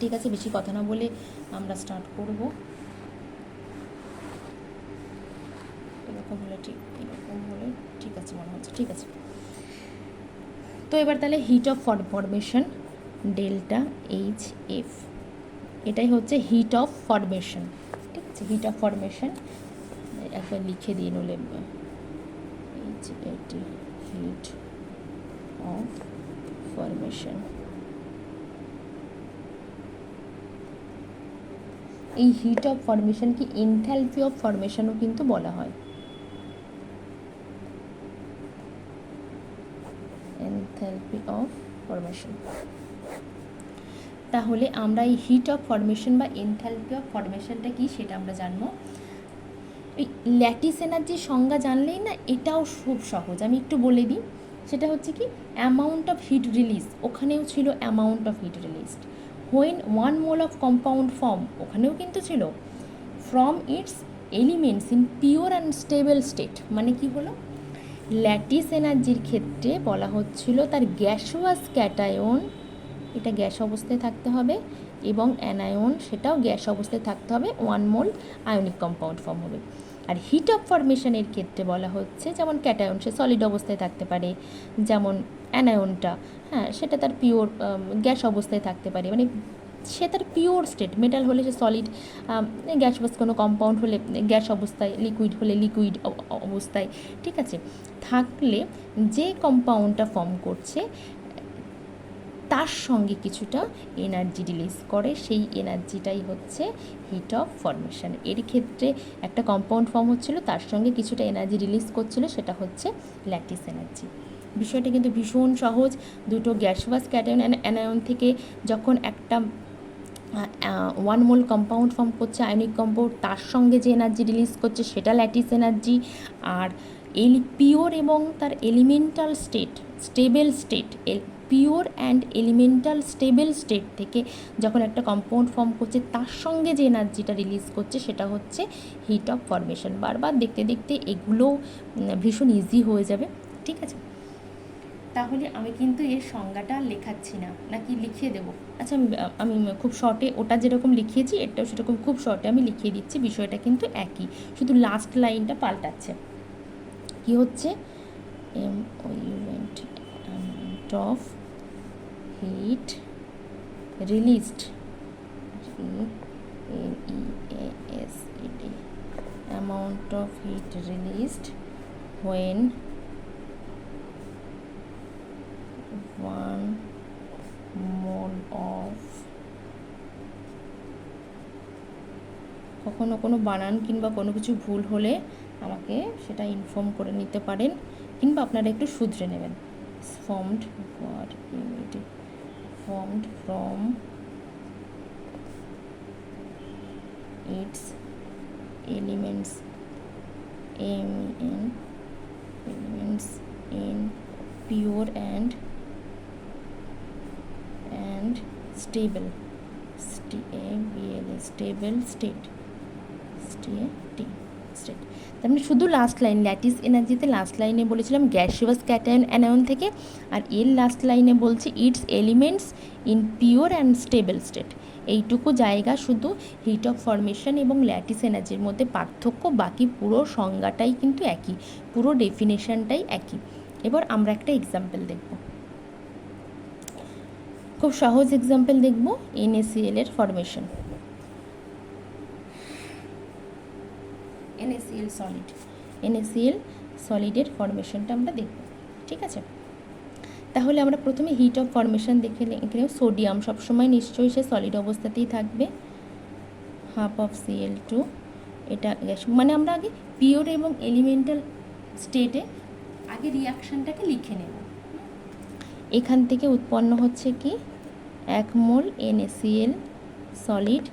ঠিক আছে, বেশি কথা না বলে আমরা স্টার্ট করব। এরকম হলে ঠিক আছে মনে হচ্ছে, ঠিক আছে। তো এবার তাহলে heat of formation delta HF, এটাই হচ্ছে হিট অফ ফরমেশন। ঠিক আছে, হিট অফ ফরমেশন একবার লিখে দিয়ে নলে HAT, হিট অফ ফরমেশন। এই হিট অফ ফরমেশনকে এনথ্যালপি অফ ফরমেশনও কিন্তু বলা হয়। Enthalpy of formation. তাহলে আমরা এই হিট অফ ফরমেশন বা এনথ্যালপি অফ ফরমেশনটা কি সেটা আমরা জানবো। এই ল্যাটিস এনার্জির সংজ্ঞা জানলেই না এটাও খুব সহজ, আমি একটু বলে দিই। সেটা হচ্ছে কি, অ্যামাউন্ট অফ হিট রিলিজ, ওখানেও ছিল amount of heat released. When 1 mole of compound form, ওখানেও কিন্তু ছিল from its elements in pure and stable state. মানে কি হলো, ল্যাটিস এনার্জির ক্ষেত্রে বলা হচ্ছিল তার গ্যাসোয়াস ক্যাটায়ন, এটা গ্যাস অবস্থায় থাকতে হবে, এবং অ্যানায়ন, সেটাও গ্যাস অবস্থায় থাকতে হবে, 1 মোল আয়নিক কম্পাউন্ড ফর্ম হবে। আর হিট অফ ফরমেশনের ক্ষেত্রে বলা হচ্ছে যেমন ক্যাটায়ন সে সলিড অবস্থায় থাকতে পারে, যেমন অ্যানায়নটা হ্যাঁ সেটা তার পিওর গ্যাস অবস্থায় থাকতে পারে, মানে সে তার পিওর স্টেট, মেটাল হলে সে সলিড, গ্যাসবাস কোনো কম্পাউন্ড হলে গ্যাস অবস্থায়, লিকুইড হলে লিকুইড অবস্থায়। ঠিক আছে, থাকলে যে কম্পাউন্ডটা ফর্ম করছে তার সঙ্গে কিছুটা এনার্জি রিলিজ করে, সেই এনার্জিটাই হচ্ছে হিট অফ ফরমেশন। এর ক্ষেত্রে একটা কম্পাউন্ড ফর্ম হচ্ছিল, তার সঙ্গে কিছুটা এনার্জি রিলিজ করছিল, সেটা হচ্ছে ল্যাটিস এনার্জি। বিষয়টা কিন্তু ভীষণ সহজ। দুটো গ্যাসওয়াস ক্যাটায়ন অ্যানায়ন থেকে যখন একটা 1 মোল কম্পাউন্ড ফর্ম করছে আয়নিক কম্পাউন্ড, তার সঙ্গে যে এনার্জি রিলিজ করছে সেটা ল্যাটিস এনার্জি। আর পিওর এবং তার elemental state, stable state, pure and elemental stable state থেকে যখন একটা কম্পাউন্ড ফর্ম করছে তার সঙ্গে যে এনার্জিটা রিলিজ করছে সেটা হচ্ছে হিট অফ ফরমেশন। বারবার দেখতে দেখতে এগুলোও ভীষণ ইজি হয়ে যাবে। ঠিক আছে, তাহলে আমি কিন্তু এর সংজ্ঞাটা লেখাচ্ছি না, নাকি লিখিয়ে দেবো? আচ্ছা, আমি খুব শর্টে ওটা যেরকম লিখিয়েছি এটাও সেরকম খুব শর্টে আমি লিখিয়ে দিচ্ছি। বিষয়টা কিন্তু একই, শুধু লাস্ট লাইনটা পাল্টাচ্ছে। কি হচ্ছে, amount of heat released, RELEASED, amount of heat released when 1 mole of, কখনো কোনো বানান কিংবা কোনো কিছু ভুল হলে আমাকে সেটা ইনফর্ম করে নিতে পারেন, কিংবা আপনারা একটু শুধরে নেবেন। Formed from it's elements in pure and stable stable state তার মানে শুধু লাস্ট লাইন ল্যাটিস এনার্জিতে লাস্ট লাইনে বলেছিলাম গ্যাসিয়াস ক্যাটায়ন অ্যানায়ন থেকে, আর এর লাস্ট লাইনে বলছি it's elements in pure and stable state. এইটুকু জায়গা শুধু হিট অফ ফরমেশন এবং ল্যাটিস এনার্জির মধ্যে পার্থক্য, বাকি পুরো সংজ্ঞাটাই কিন্তু একই, পুরো ডেফিনেশনটাই একই। এবার আমরা একটা এক্সাম্পল দেখব, খুব সহজ এক্সাম্পল দেখব NaCl এর ফরমেশন। NaCl সলিডের ফরমেশনটা আমরা দেখব, ঠিক আছে? তাহলে আমরা প্রথমে হিট অফ ফরমেশন দেখে এখানে সোডিয়াম সবসময় নিশ্চয়ই সে সলিড অবস্থাতেই থাকবে, হাফ অফ Cl2, এটা গ্যাস, মানে আমরা আগে পিওর এবং এলিমেন্টাল স্টেটে আগে রিয়াকশানটাকে লিখে নেব। এখান থেকে উৎপন্ন হচ্ছে কি 1 মোল NaCl সলিড,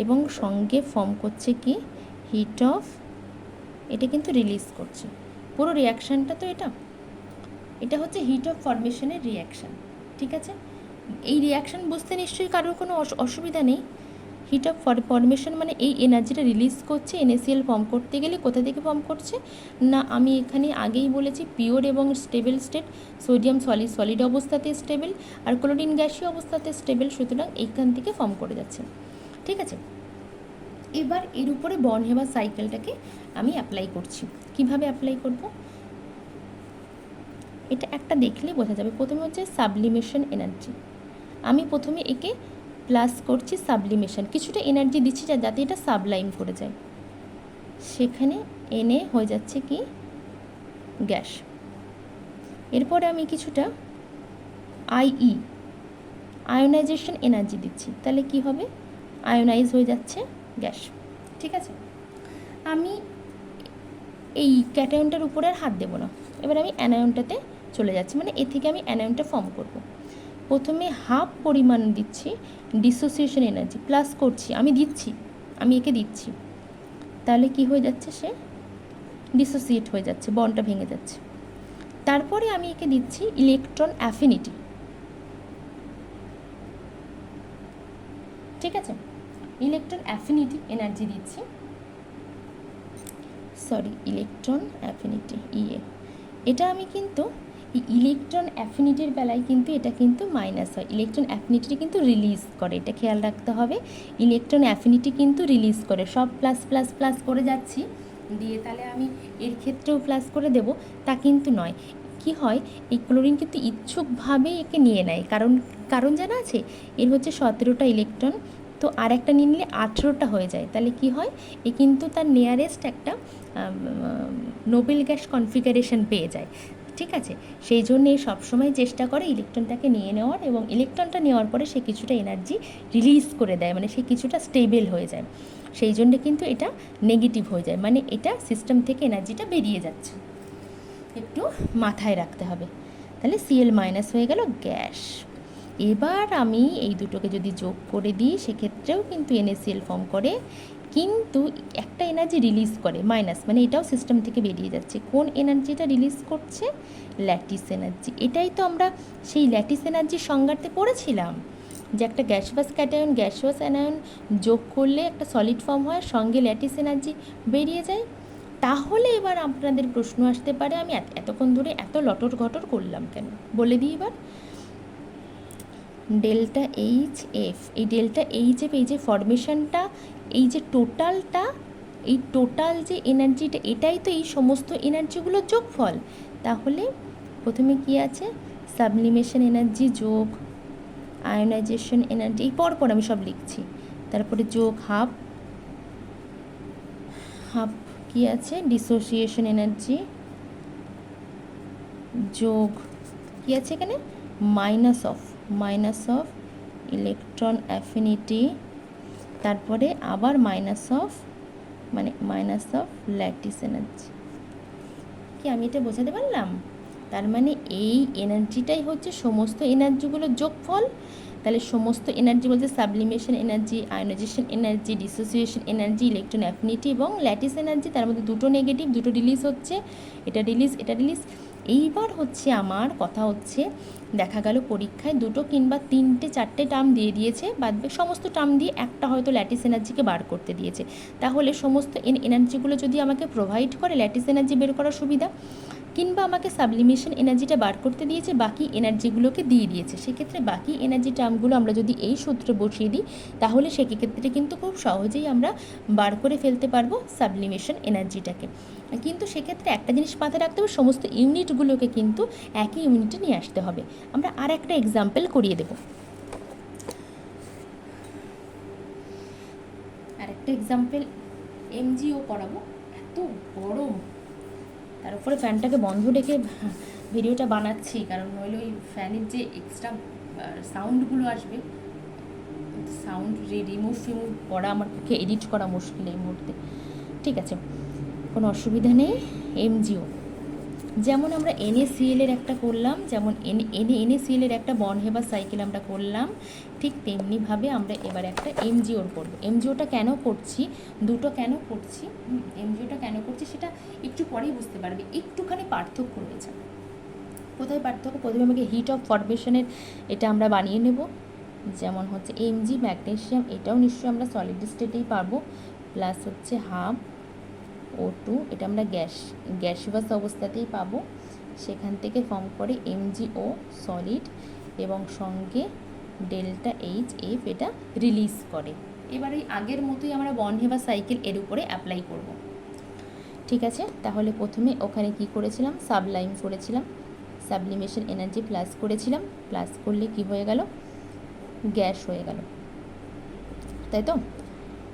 এবং সঙ্গে ফর্ম করছে কি হিট অফ, এটা কিন্তু রিলিজ করছে পুরো রিয়াকশানটা। তো এটা হচ্ছে হিট অফ ফরমেশনের রিয়াকশান, ঠিক আছে? এই রিয়াকশান বুঝতে নিশ্চয়ই কারোর কোনো অসুবিধা নেই। হিট অফ ফরমেশন মানে এই এনার্জিটা রিলিজ করছে NaCl ফর্ম করতে গেলে কোথা থেকে ফর্ম করছে না, আমি এখানে আগেই বলেছি পিওর এবং স্টেবল স্টেট, সোডিয়াম সলিড অবস্থাতে স্টেবল আর ক্লোরিন গ্যাসীয় অবস্থাতে স্টেবল, সুতরাং এইখান থেকে ফর্ম করে যাচ্ছে, ঠিক আছে? এবার এর উপরে বর্ন হেবার সাইকেলটাকে আমি অ্যাপ্লাই করছি। কিভাবে অ্যাপ্লাই করব এটা একটা দেখলেই বোঝা যাবে। প্রথমে হচ্ছে সাবলিমেশন এনার্জি, আমি প্রথমে একে প্লাস করছি সাবলিমেশন, কিছুটা এনার্জি দিচ্ছি যাতে এটা সাবলাইম করে যায়, সেখানে Na হয়ে যাচ্ছে কি গ্যাস। এরপরে আমি কিছুটা আয়োনাইজেশন এনার্জি দিচ্ছি, তাহলে কি হবে আয়োনাইজ হয়ে যাচ্ছে গ্যাস, ঠিক আছে? আমি এই ক্যাটায়নটার উপরে আর হাত দেবো না, এবার আমি অ্যানায়নটাতে চলে যাচ্ছি, মানে এ থেকে আমি অ্যানায়নটা ফর্ম করব। প্রথমে হাফ পরিমাণ দিচ্ছি ডিসোসিয়েশন এনার্জি, প্লাস করছি, আমি একে দিচ্ছি, তাহলে কি হয়ে যাচ্ছে সে ডিসোসিয়েট হয়ে যাচ্ছে, বন্ডটা ভেঙে যাচ্ছে। তারপরে আমি একে দিচ্ছি ইলেকট্রন অ্যাফিনিটি, ঠিক আছে? ইলেকট্রন অ্যাফিনিটি এনার্জি দিচ্ছি, ইলেকট্রন অ্যাফিনিটি এটা আমি কিন্তু ইলেকট্রন অ্যাফিনিটির বেলায় কিন্তু এটা কিন্তু মাইনাস হয়, ইলেকট্রন অ্যাফিনিটি কিন্তু রিলিজ করে, এটা খেয়াল রাখতে হবে। ইলেকট্রন অ্যাফিনিটি কিন্তু রিলিজ করে, সব প্লাস প্লাস প্লাস করে যাচ্ছি দিয়ে, তাহলে আমি এর ক্ষেত্রেও প্লাস করে দেব তা কিন্তু নয়। কি হয়, এই ক্লোরিন কিন্তু ইচ্ছুকভাবে একে নিয়ে নেয়, কারণ জানা আছে, এর হচ্ছে 17টা ইলেকট্রন, তো আর একটা নিয়ে নিলে 18টা হয়ে যায়, তাহলে কি হয় এ কিন্তু তার নিয়ারেস্ট একটা নোবেল গ্যাস কনফিগারেশন পেয়ে যায়, ঠিক আছে? সেই জন্যে সবসময় চেষ্টা করে ইলেকট্রনটাকে নিয়ে নেওয়ার, এবং ইলেকট্রনটা নেওয়ার পরে সে কিছুটা এনার্জি রিলিজ করে দেয়, মানে সে কিছুটা স্টেবল হয়ে যায়, সেই জন্যে কিন্তু এটা নেগেটিভ হয়ে যায়, মানে এটা সিস্টেম থেকে এনার্জিটা বেরিয়ে যাচ্ছে, একটু মাথায় রাখতে হবে। তাহলে Cl মাইনাস হয়ে গেল গ্যাস। এবার আমি এই দুটোকে যদি যোগ করে দিই সেক্ষেত্রেও কিন্তু NaCl ফর্ম করে, কিন্তু একটা এনার্জি রিলিজ করে মাইনাস, মানে এটাও সিস্টেম থেকে বেরিয়ে যাচ্ছে। কোন এনার্জিটা রিলিজ করছে? Lattice energy. এটাই তো আমরা সেই ল্যাটিস এনার্জির সংজ্ঞাতে পড়েছিলাম যে একটা গ্যাসিয়াস ক্যাটায়ন গ্যাসিয়াস অ্যানায়ন যোগ করলে একটা সলিড ফর্ম হয়, সঙ্গে ল্যাটিস এনার্জি বেরিয়ে যায়। তাহলে এবার আপনাদের প্রশ্ন আসতে পারে আমি এতক্ষণ ধরে এত লটর ঘটর করলাম কেন, বলে দিই এবার। ডেল্টা HF, এই ডেল্টা HF এই যে ফরমেশনটা, এই যে টোটালটা, এই টোটাল যে এনার্জিটা, এটাই তো এই সমস্ত এনার্জিগুলোর যোগফল। তাহলে প্রথমে কি আছে সাবলিমেশন এনার্জি যোগ আয়োনাইজেশন এনার্জি, এই পরপর আমি সব লিখছি, তারপরে যোগ হাফ কি আছে ডিসোসিয়েশন এনার্জি যোগ কি আছে এখানে মাইনাস অফ ইলেকট্রন অ্যাফিনিটি, তারপরে আবার মাইনাস অফ ল্যাটিস এনার্জি। কি আমি এটা বোঝাতে পারলাম? তার মানে এই এনার্জিটাই হচ্ছে সমস্ত এনার্জিগুলোর যোগফল। তাহলে সমস্ত এনার্জি বলতে sublimation energy, ionization energy, dissociation energy, electron affinity এবং ল্যাটিস এনার্জি, তার মধ্যে দুটো নেগেটিভ, দুটো রিলিজ হচ্ছে, এটা রিলিজ এটা রিলিজ। এইবার হচ্ছে আমার কথা হচ্ছে, দেখা গেল পরীক্ষায় দুটো কিংবা তিনটে চারটে টার্ম দিয়ে দিয়েছে, বাদবাকি সমস্ত টার্ম দিয়ে একটা হয়তো ল্যাটিস এনার্জিকে বার করতে দিয়েছে। তাহলে সমস্ত এনার্জিগুলো যদি আমাকে প্রোভাইড করে, ল্যাটিস এনার্জি বের করার সুবিধা, কিংবা আমাকে সাবলিমেশন এনার্জিটা বার করতে দিয়েছে, বাকি এনার্জিগুলোকে দিয়ে দিয়েছে, সেক্ষেত্রে বাকি এনার্জি টার্মগুলো আমরা যদি এই সূত্রে বসিয়ে দিই, তাহলে সেক্ষেত্রে কিন্তু খুব সহজেই আমরা বার করে ফেলতে পারবো সাবলিমেশন এনার্জিটাকে। কিন্তু সেক্ষেত্রে একটা জিনিস মাথায় রাখতে হবে, সমস্ত ইউনিটগুলোকে কিন্তু একই ইউনিটে নিয়ে আসতে হবে। আমরা আর একটা এক্সাম্পল করিয়ে দেব, আর একটা এক্সাম্পল এমজিও করাবো। এত গরম, তার উপরে ফ্যানটাকে বন্ধ রেখে ভিডিওটা বানাচ্ছি, কারণ নইলে ওই ফ্যানের যে এক্সট্রা সাউন্ডগুলো আসবে, সাউন্ড রিমুভ করা আমার পক্ষে এডিট করা মুশকিল এই মুহূর্তে। ঠিক আছে, কোনো অসুবিধা নেই। এমজিও যেমন আমরা NaCl এর একটা করলাম, যেমন NaCl এর একটা বন্ড হেবার সাইকেল আমরা করলাম, ঠিক তেমনিভাবে আমরা এবার একটা এমজিওর করব। এমজিওটা কেন করছি, দুটো কেন করছি, এমজিওটা কেন করছি সেটা একটু পরেই বুঝতে পারবে। একটুখানি পার্থক্য রয়েছে। কোথায় পার্থক্য? প্রথমে আমাকে হিট অফ ফরমেশনের এটা আমরা বানিয়ে নেব, যেমন হচ্ছে Mg ম্যাগনেসিয়াম, এটাও নিশ্চয়ই আমরা সলিড স্টেটেই পাবো, প্লাস হচ্ছে হাফ O2, এটা আমরা গ্যাসিয়াস অবস্থাতেই পাবো, সেখান থেকে ফর্ম করে MgO সলিড, এবং সঙ্গে ডেল্টা HF এটা রিলিজ করে। এবার এই আগের মতোই আমরা বন্ড হেবার সাইকেল এর উপরে অ্যাপ্লাই করব। ঠিক আছে, তাহলে প্রথমে ওখানে কি করেছিলাম, সাবলাইম করেছিলাম, সাবলিমেশন এনার্জি প্লাস করেছিলাম, প্লাস করলে কি হয়ে গেল, গ্যাস হয়ে গেল, তাই তো।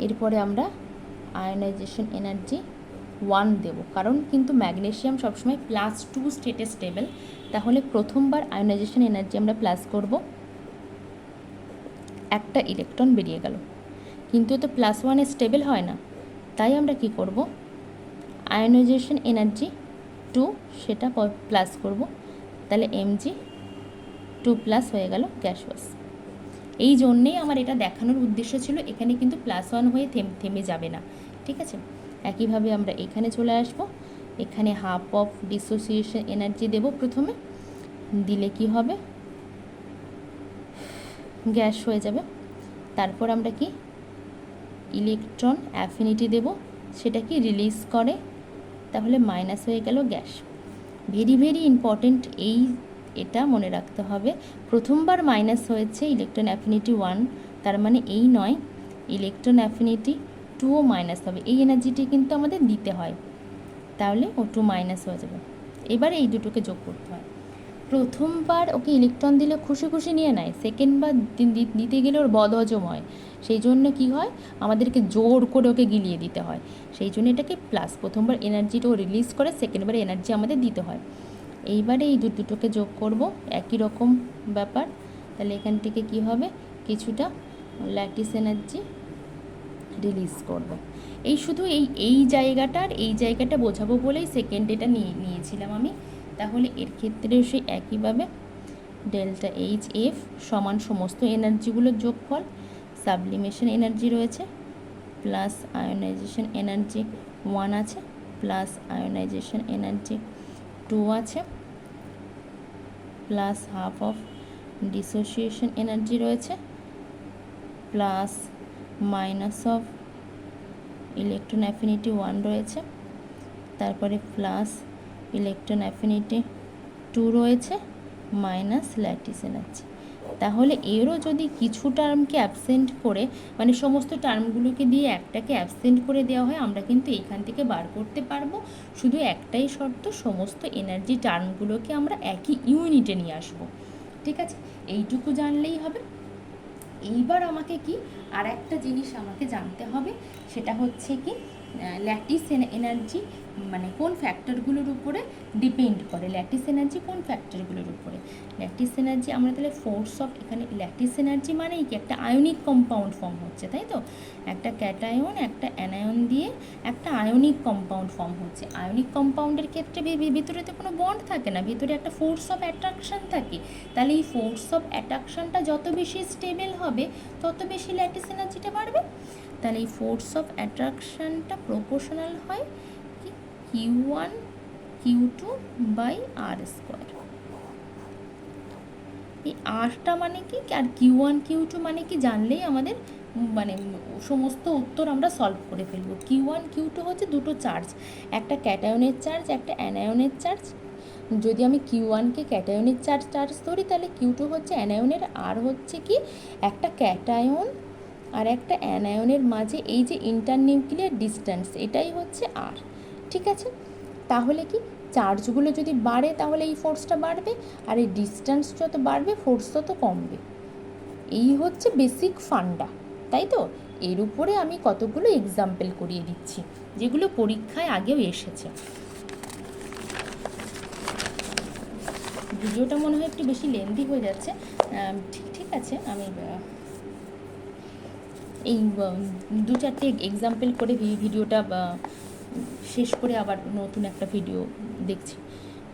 এরপরে আমরা আয়োনাইজেশন এনার্জি 1 দেব, কারণ কিন্তু ম্যাগনেসিয়াম সবসময় +2 স্টেটে স্টেবল। তাহলে প্রথমবার আয়োনাইজেশন এনার্জি আমরা প্লাস করব, একটা ইলেকট্রন বেরিয়ে গেল, কিন্তু তো +1 স্টেবল হয় না, তাই আমরা কি করব, আয়োনাইজেশন এনার্জি 2 সেটা প্লাস করব, তাহলে Mg2+ হয়ে গেল গ্যাসিয়াস। এই জন্যেই আমার এটা দেখানোর উদ্দেশ্য ছিল, এখানে কিন্তু +1 হয়ে থেমে যাবে না। ঠিক আছে, একইভাবে আমরা এখানে চলে আসব, এখানে হাফ অফ ডিসোসিয়েশন এনার্জি দেব প্রথমে, দিলে কি হবে, গ্যাস হয়ে যাবে। তারপর আমরা কি ইলেকট্রন অ্যাফিনিটি দেব, সেটা কি রিলিজ করে, তাহলে মাইনাস হয়ে গেল গ্যাস। ভেরি ভেরি ইম্পর্টেন্ট, এটা মনে রাখতে হবে, প্রথমবার মাইনাস হয়েছে ইলেকট্রন অ্যাফিনিটি 1, তার মানে এই নয়, ইলেকট্রন অ্যাফিনিটি 2ও মাইনাস হবে, এই এনার্জিটি কিন্তু আমাদের দিতে হয়, তাহলে O2 মাইনাস হয়ে যাবে। এবার এই দুটোকে যোগ করতে হয়। প্রথমবার ওকে ইলেকট্রন দিলে খুশি খুশি নিয়ে নেয়, সেকেন্ডবার দিতে গেলে ওর বদহজম হয়, সেই জন্য কি হয়, আমাদেরকে জোর করে ওকে গিলিয়ে দিতে হয়, সেই জন্য এটাকে প্লাস, প্রথমবার এনার্জিটা ও রিলিজ করে, সেকেন্ডবার এনার্জি আমাদের দিতে হয়। এইবারে এই দুটোকে যোগ করব, একই রকম ব্যাপার, তাহলে এখান থেকে কি হবে, কিছুটা ল্যাটিস এনার্জি রিলিজ করব। এই শুধু এই জায়গাটা বোঝাবো বলেই সেকেন্ড এটা নিয়েছিলাম আমি। তাহলে এর ক্ষেত্রেও সেই একইভাবে ডেল্টা HF সমান সমস্ত এনার্জিগুলোর যোগফল, সাবলিমেশন এনার্জি রয়েছে, প্লাস আয়োনাইজেশন এনার্জি 1 আছে, প্লাস আয়োনাইজেশন এনার্জি 2 আছে, plus half of dissociation energy রয়েছে, plus minus of electron affinity 1 রয়েছে, তারপরে প্লাস ইলেকট্রন অ্যাফিনিটি 2 রয়েছে, মাইনাস ল্যাটিস এনার্জি। তাহলে এরও যদি কিছু টার্মকে অ্যাবসেন্ট করে, মানে সমস্ত টার্মগুলোকে দিয়ে একটাকে অ্যাবসেন্ট করে দেওয়া হয়, আমরা কিন্তু এইখান থেকে বার করতে পারবো। শুধু একটাই শর্ত, সমস্ত এনার্জি টার্মগুলোকে আমরা একই ইউনিটে নিয়ে আসবো। ঠিক আছে, এইটুকু জানলেই হবে। এইবার আমাকে কি আর একটা জিনিস আমাকে জানতে হবে, সেটা হচ্ছে কি ল্যাটিস এনার্জি মানে কোন ফ্যাক্টরগুলোর উপরে ডিপেন্ড করে, ল্যাটিস এনার্জি কোন ফ্যাক্টরগুলোর উপরে। ল্যাটিস এনার্জি আমরা তাহলে ফোর্স অফ, এখানে ল্যাটিস এনার্জি মানেই কি একটা আয়নিক কম্পাউন্ড ফর্ম হচ্ছে, তাই তো, একটা ক্যাটায়ন একটা অ্যানায়ন দিয়ে একটা আয়নিক কম্পাউন্ড ফর্ম হচ্ছে। আয়নিক কম্পাউন্ডের ক্ষেত্রে ভিতরে তো কোনো বন্ড থাকে না, ভিতরে একটা ফোর্স অফ অ্যাট্রাকশন থাকে। তাহলে এই ফোর্স অফ অ্যাট্রাকশনটা যত বেশি স্টেবল হবে তত বেশি ল্যাটিস এনার্জিটা বাড়বে। তাহলে এই ফোর্স অফ অ্যাট্রাকশনটা প্রপোর্শনাল হয় কি Q1 Q2 by R square. এই আরটা মানে কি আর Q1 Q2 মানে কি জানলেই আমাদের মানে সমস্ত উত্তর আমরা সলভ করে ফেলবো। Q1 Q2 হচ্ছে দুটো চার্জ, একটা ক্যাটায়নের চার্জ একটা অ্যানায়নের চার্জ। যদি আমি Q1কে ক্যাটায়নের চার্জ ধরি তাহলে Q2 হচ্ছে অ্যানায়নের, আর হচ্ছে কি একটা ক্যাটায়ন আর একটা অ্যানায়নের মাঝে এই যে ইন্টারনিউক্লিয়ার ডিস্ট্যান্স, এটাই হচ্ছে আর। ঠিক আছে, তাহলে কি চার্জগুলো যদি বাড়ে তাহলে এই ফোর্সটা বাড়বে, আর এই ডিস্ট্যান্স যত বাড়বে ফোর্স তত কমবে। এই হচ্ছে বেসিক ফান্ডা, তাই তো। এর উপরে আমি কতগুলো এক্সাম্পল করিয়ে দিচ্ছি যেগুলো পরীক্ষায় আগেও এসেছে। ভিডিওটা মনে হয় একটু বেশি লেন্দি হয়ে যাচ্ছে, ঠিক আছে, আমি এই 2-4টে এক্সাম্পল করে ভিডিওটা শেষ করে আবার নতুন একটা ভিডিও দেখছি।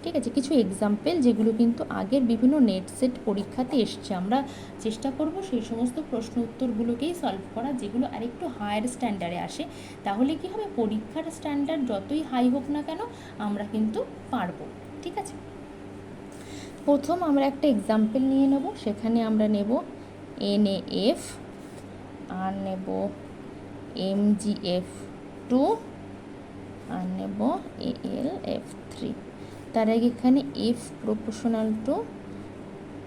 ঠিক আছে, কিছু এক্সাম্পল যেগুলো কিন্তু আগের বিভিন্ন নেট সেট পরীক্ষাতে এসছে, আমরা চেষ্টা করব সেই সমস্ত প্রশ্ন উত্তরগুলোকেই সলভ করা যেগুলো আরেকটু হায়ার স্ট্যান্ডার্ডে আসে। তাহলে কি হবে, পরীক্ষার স্ট্যান্ডার্ড যতই হাই হোক না কেন আমরা কিন্তু পারবো। ঠিক আছে, প্রথম আমরা একটা এক্সাম্পল নিয়ে নেব, সেখানে আমরা নেব NaF আর নেব MgF2 আর নেব AlF3। তার আগে এখানে F proportional to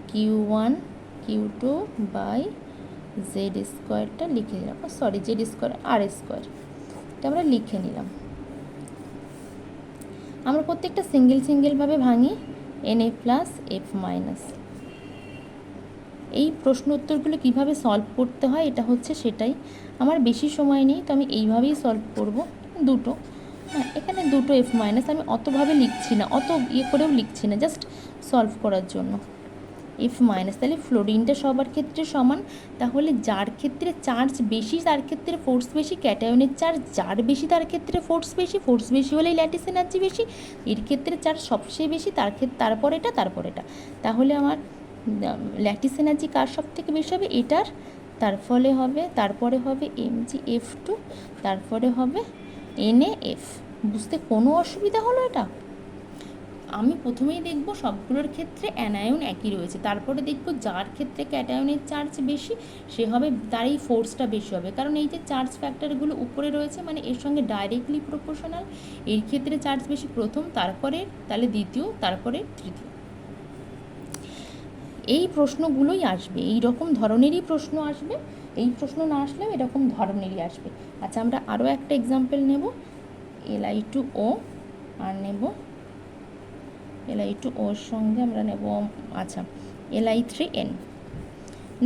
Q1 Q2 by Z স্কোয়ারটা লিখে দিলাম, sorry Z square r square, এটা আমরা লিখে নিলাম। আমরা প্রত্যেকটা সিঙ্গেলভাবে ভাঙি, Na প্লাস F মাইনাস। এই প্রশ্ন উত্তরগুলো কীভাবে সলভ করতে হয় এটা হচ্ছে সেটাই, আমার বেশি সময় নেই তো আমি এইভাবেই সলভ করব। দুটো, হ্যাঁ এখানে দুটো F মাইনাস, আমি অতভাবে লিখছি না, অত করেও লিখছি না, জাস্ট সলভ করার জন্য। F মাইনাস, তাহলে ফ্লোরিনটা সবার ক্ষেত্রে সমান, তাহলে যার ক্ষেত্রে চার্জ বেশি তার ক্ষেত্রে ফোর্স বেশি, ক্যাটায়নের চার্জ যার বেশি তার ক্ষেত্রে ফোর্স বেশি হলেই ল্যাটিস এনার্জি বেশি, এর ক্ষেত্রে চার্জ সবচেয়ে বেশি তারপর এটা। তাহলে আমার ল্যাটিস এনার্জি কার সব থেকে বেশি হবে, এটার, তারপরে হবে MgF2, তারপরে হবে NaF। বুঝতে কোনো অসুবিধা হলো এটা? আমি প্রথমেই দেখব সবগুলোর ক্ষেত্রে অ্যানায়ন একই রয়েছে, তারপরে দেখব যার ক্ষেত্রে ক্যাটায়নের চার্জ বেশি সে হবে, তার এই ফোর্সটা বেশি হবে, কারণ এই যে চার্জ ফ্যাক্টরগুলো উপরে রয়েছে মানে এর সঙ্গে ডাইরেক্টলি প্রপোর্শনাল। এর ক্ষেত্রে চার্জ বেশি প্রথম, তারপরে তাহলে দ্বিতীয়, তারপরে তৃতীয়। এই প্রশ্নগুলোই আসবে, এই রকম ধরনেরই প্রশ্ন আসবে, এই প্রশ্ন না আসলেও এরকম ধরনেরই আসবে। আচ্ছা, আমরা আরও একটা এক্সাম্পল নেব, Li2O আর নেব Li2Oর সঙ্গে আমরা নেব, আচ্ছা Li3N।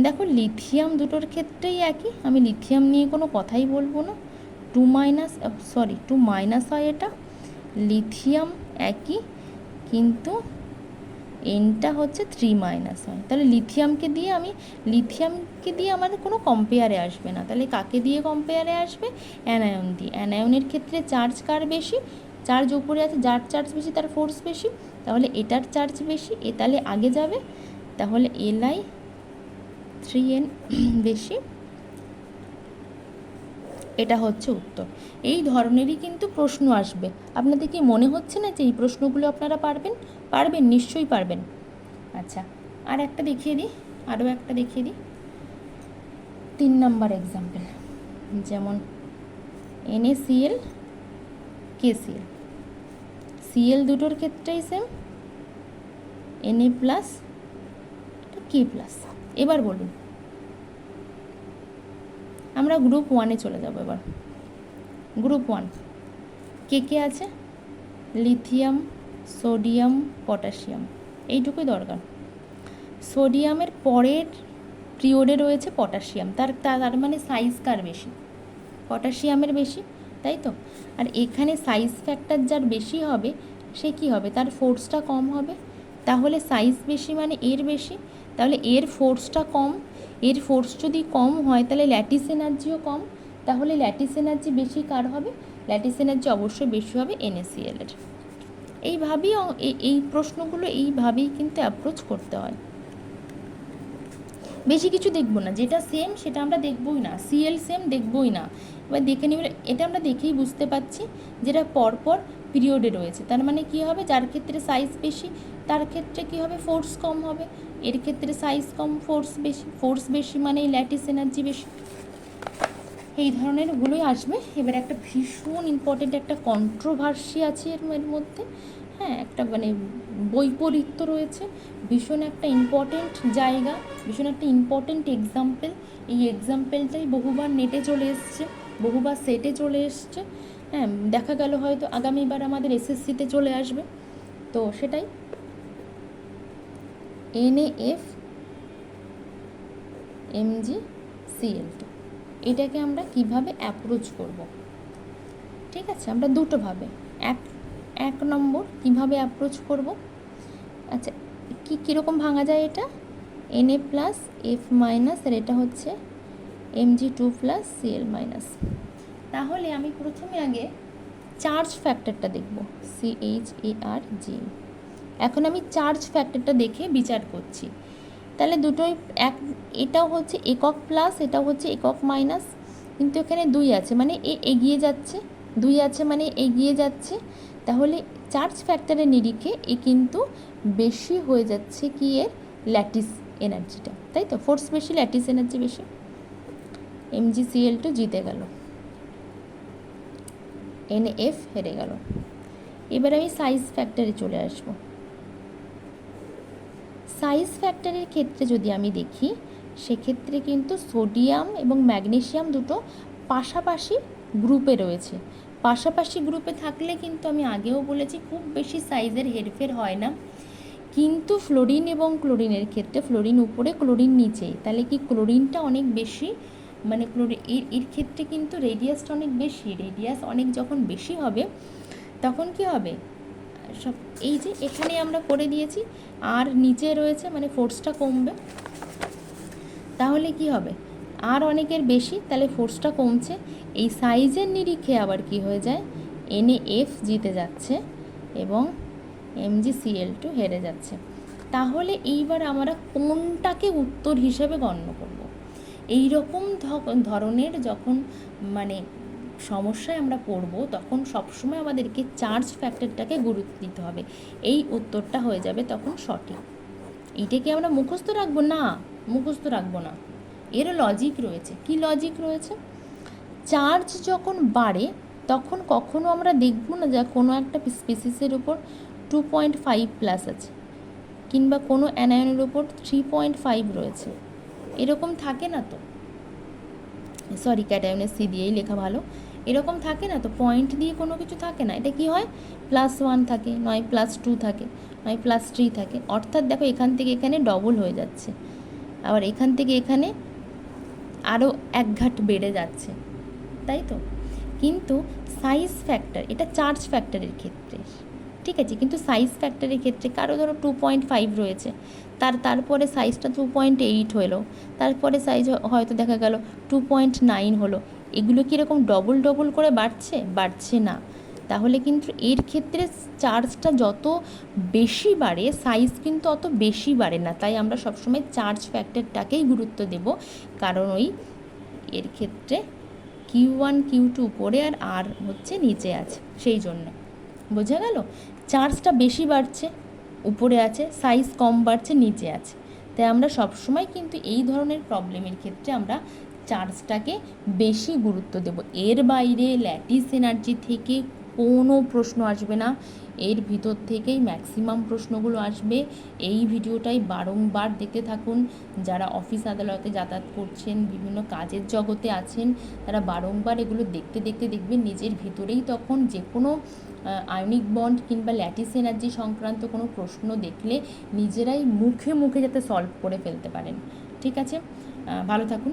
দেখো লিথিয়াম দুটোর ক্ষেত্রেই একই, আমি লিথিয়াম নিয়ে কোনো কথাই বলবো না, 2 মাইনাস হয় এটা, লিথিয়াম একই কিন্তু এনটা হচ্ছে 3 মাইনাস হয়। তাহলে লিথিয়ামকে দিয়ে আমাদের কোনো কম্পেয়ারে আসবে না, তাহলে কাকে দিয়ে কম্পেয়ারে আসবে, অ্যানায়ন দিয়ে। অ্যানায়নের ক্ষেত্রে চার্জ কার বেশি, চার্জ উপরে আছে, যার চার্জ বেশি তার ফোর্স বেশি, তাহলে এটার চার্জ বেশি, এ তাহলে আগে যাবে, তাহলে Li3N বেশি, এটা হচ্ছে উত্তর। এই ধরনেরই কিন্তু প্রশ্ন আসবে। আপনাদের কি মনে হচ্ছে না যে এই প্রশ্নগুলো আপনারা পারবেন? নিশ্চয়ই পারবেন। আচ্ছা, আরও একটা দেখিয়ে দিই 3 নাম্বার এক্সাম্পল, যেমন NaCl KCl, Cl দুটোর ক্ষেত্রেই same, Na plus K plus. এবার বলুন, আমরা গ্রুপ 1-এ চলে যাব। এবার গ্রুপ 1 কে আছে, লিথিয়াম, সোডিয়াম, পটাশিয়াম, এইটুকুই দরকার। সোডিয়ামের পরের পিরিয়ডে রয়েছে পটাশিয়াম, তার মানে সাইজ কার বেশি, পটাশিয়ামের বেশি, তাই তো। আর এখানে সাইজ ফ্যাক্টর যার বেশি হবে সে কী হবে, তার ফোর্সটা কম হবে। তাহলে সাইজ বেশি মানে এর বেশি, তাহলে এর ফোর্সটা কম। এর ফোর্স যদি কম হয় তাহলে ল্যাটিস এনার্জিও কম। তাহলে ল্যাটিস এনার্জি বেশি কার হবে, ল্যাটিস এনার্জি অবশ্যই বেশি হবে NaCl এর। এইভাবেই এই প্রশ্নগুলো এইভাবেই কিন্তু অ্যাপ্রোচ করতে হয়। বেশি কিছু দেখবো না, যেটা সেম সেটা আমরা দেখবই না, Cl সেম দেখবই না। এবার দেখে নিবে, এটা আমরা দেখেই বুঝতে পারছি যেটা পরপর পিরিয়ডে রয়েছে, তার মানে কী হবে, যার ক্ষেত্রে সাইজ বেশি তার ক্ষেত্রে কী হবে, ফোর্স কম হবে। এর ক্ষেত্রে সাইজ কম, ফোর্স বেশি মানে ল্যাটিস এনার্জি বেশি। এই ধরনেরগুলোই আসবে। এবার একটা ভীষণ ইম্পর্টেন্ট একটা কন্ট্রোভার্সি আছে এর মধ্যে, হ্যাঁ, একটা মানে বৈপরীত্য রয়েছে, ভীষণ একটা ইম্পর্টেন্ট জায়গা, ভীষণ একটা ইম্পর্টেন্ট এক্সাম্পল। এই এক্সাম্পলটাই বহুবার নেটে চলে এসছে, বহুবার সেটে চলে এসছে, হ্যাঁ, দেখা গেল হয়তো আগামীবার আমাদের SSCতে চলে আসবে। তো সেটাই NaF MgCl2, এটাকে আমরা কিভাবে অ্যাপ্রোচ করব, ঠিক আছে, আমরা দুটোভাবে। এক নম্বর কীভাবে অ্যাপ্রোচ করব, আচ্ছা কীরকম ভাঙা যায় এটা, Na প্লাস F মাইনাস আর এটা হচ্ছে Mg2 প্লাস Cl মাইনাস। তাহলে আমি প্রথমে আগে চার্জ ফ্যাক্টরটা দেখব, CHARG। এখন আমি চার্জ ফ্যাক্টরটা দেখে বিচার করছি। তাহলে দুটোই এটাও হচ্ছে একক প্লাস, এটাও হচ্ছে একক মাইনাস, কিন্তু এখানে 2 আছে মানে এগিয়ে যাচ্ছে, 2 আছে মানে এগিয়ে যাচ্ছে। তাহলে চার্জ ফ্যাক্টরের নিরিখে কিন্তু বেশি হয়ে যাচ্ছে কি এর ল্যাটিস এনার্জিটা, তাই তো, ফোর্স বেশি ল্যাটিস এনার্জি বেশি। MgCl2 জিতে গেল, NF হেরে গেল। এবার আমি সাইজ ফ্যাক্টরে চলে আসবো। সাইজ ফ্যাক্টরের ক্ষেত্রে যদি আমি দেখি, সেক্ষেত্রে কিন্তু সোডিয়াম এবং ম্যাগনেসিয়াম দুটো পাশাপাশি গ্রুপে রয়েছে। পাশাপাশি গ্রুপে থাকলে কিন্তু আমি আগেও বলেছি খুব বেশি সাইজের হেরফের হয় না। কিন্তু ফ্লোরিন এবং ক্লোরিনের ক্ষেত্রে ফ্লোরিন উপরে ক্লোরিন নিচে, তাহলে কি ক্লোরিনটা অনেক বেশি, মানে এর ক্ষেত্রে কিন্তু রেডিয়াসটা অনেক বেশি। রেডিয়াস অনেক যখন বেশি হবে তখন কি হবে, সব এই যে এখানে আমরা করে দিয়েছি আর নিচে রয়েছে মানে ফোর্সটা কমবে। তাহলে কি হবে, আর অনেকের বেশি, তাহলে ফোর্সটা কমছে। এই সাইজের নিরিখে আবার কি হয়ে যায়, NaF জিতে যাচ্ছে এবং MgCl2 হেরে যাচ্ছে। তাহলে এইবার আমরা কোনটাকে উত্তর হিসেবে গণ্য করব। এই রকম ধরনের যখন মানে সমস্যায় আমরা পড়ব তখন সবসময় আমাদেরকে চার্জ ফ্যাক্টরটাকে গুরুত্ব দিতে হবে। এই উত্তরটা হয়ে যাবে তখন সঠিক। এইটাকে আমরা মুখস্থ রাখবো না, মুখস্থ রাখবো না, এর লজিক রয়েছে। কি লজিক রয়েছে, চার্জ যখন বাড়ে তখন কখনো আমরা দেখব না যে কোনো একটা স্পিসিসের উপর 2.5 প্লাস আছে কিংবা কোনো অ্যানায়নের উপর 3.5 রয়েছে, এরকম থাকে না তো, সরি ক্যাটায়নের C দিয়েই লেখা ভালো, এরকম থাকে না তো, পয়েন্ট দিয়ে কোনো কিছু থাকে না। এটা কি হয়, +1 থাকে, নয় +2 থাকে, নয় +3 থাকে। অর্থাৎ দেখো এখান থেকে এখানে ডবল হয়ে যাচ্ছে, আবার এখান থেকে এখানে আরও এক ঘাট বেড়ে যাচ্ছে, তাই তো। কিন্তু সাইজ ফ্যাক্টর, এটা চার্জ ফ্যাক্টরের ক্ষেত্রে ঠিক আছে, কিন্তু সাইজ ফ্যাক্টরের ক্ষেত্রে কারো ধরো 2.5 রয়েছে, তারপরে সাইজটা 2.8 হলো, তারপরে সাইজ হয়তো দেখা গেল 2.9 হলো, এগুলো কীরকম ডবল করে বাড়ছে না। তাহলে কিন্তু এর ক্ষেত্রে চার্জটা যত বেশি বাড়ে সাইজ কিন্তু অত বেশি বাড়ে না। তাই আমরা সবসময় চার্জ ফ্যাক্টরটাকেই গুরুত্ব দেব, কারণ ওই এর ক্ষেত্রে Q1 Q2 উপরে আর হচ্ছে নিচে আছে, সেই জন্য। বোঝা গেল, চার্জটা বেশি বাড়ছে উপরে আছে, সাইজ কম বাড়ছে নিচে আছে। তাই আমরা সবসময় কিন্তু এই ধরনের প্রবলেমের ক্ষেত্রে আমরা চার্জটাকে বেশি গুরুত্ব দেব। এর বাইরে ল্যাটিস এনার্জি থেকে কোনো প্রশ্ন আসবে না, এর ভিতর থেকেই ম্যাক্সিমাম প্রশ্নগুলো আসবে। এই ভিডিওটাই বারংবার দেখতে থাকুন। যারা অফিস আদালতে যাতায়াত করছেন, বিভিন্ন কাজের জগতে আছেন, তারা বারংবার এগুলো দেখতে দেখবেন নিজের ভিতরেই তখন যে কোনো আয়নিক বন্ড কিংবা ল্যাটিস এনার্জি সংক্রান্ত কোনো প্রশ্ন দেখলে নিজেরাই মুখে যাতে সলভ করে ফেলতে পারেন। ঠিক আছে, ভালো থাকুন।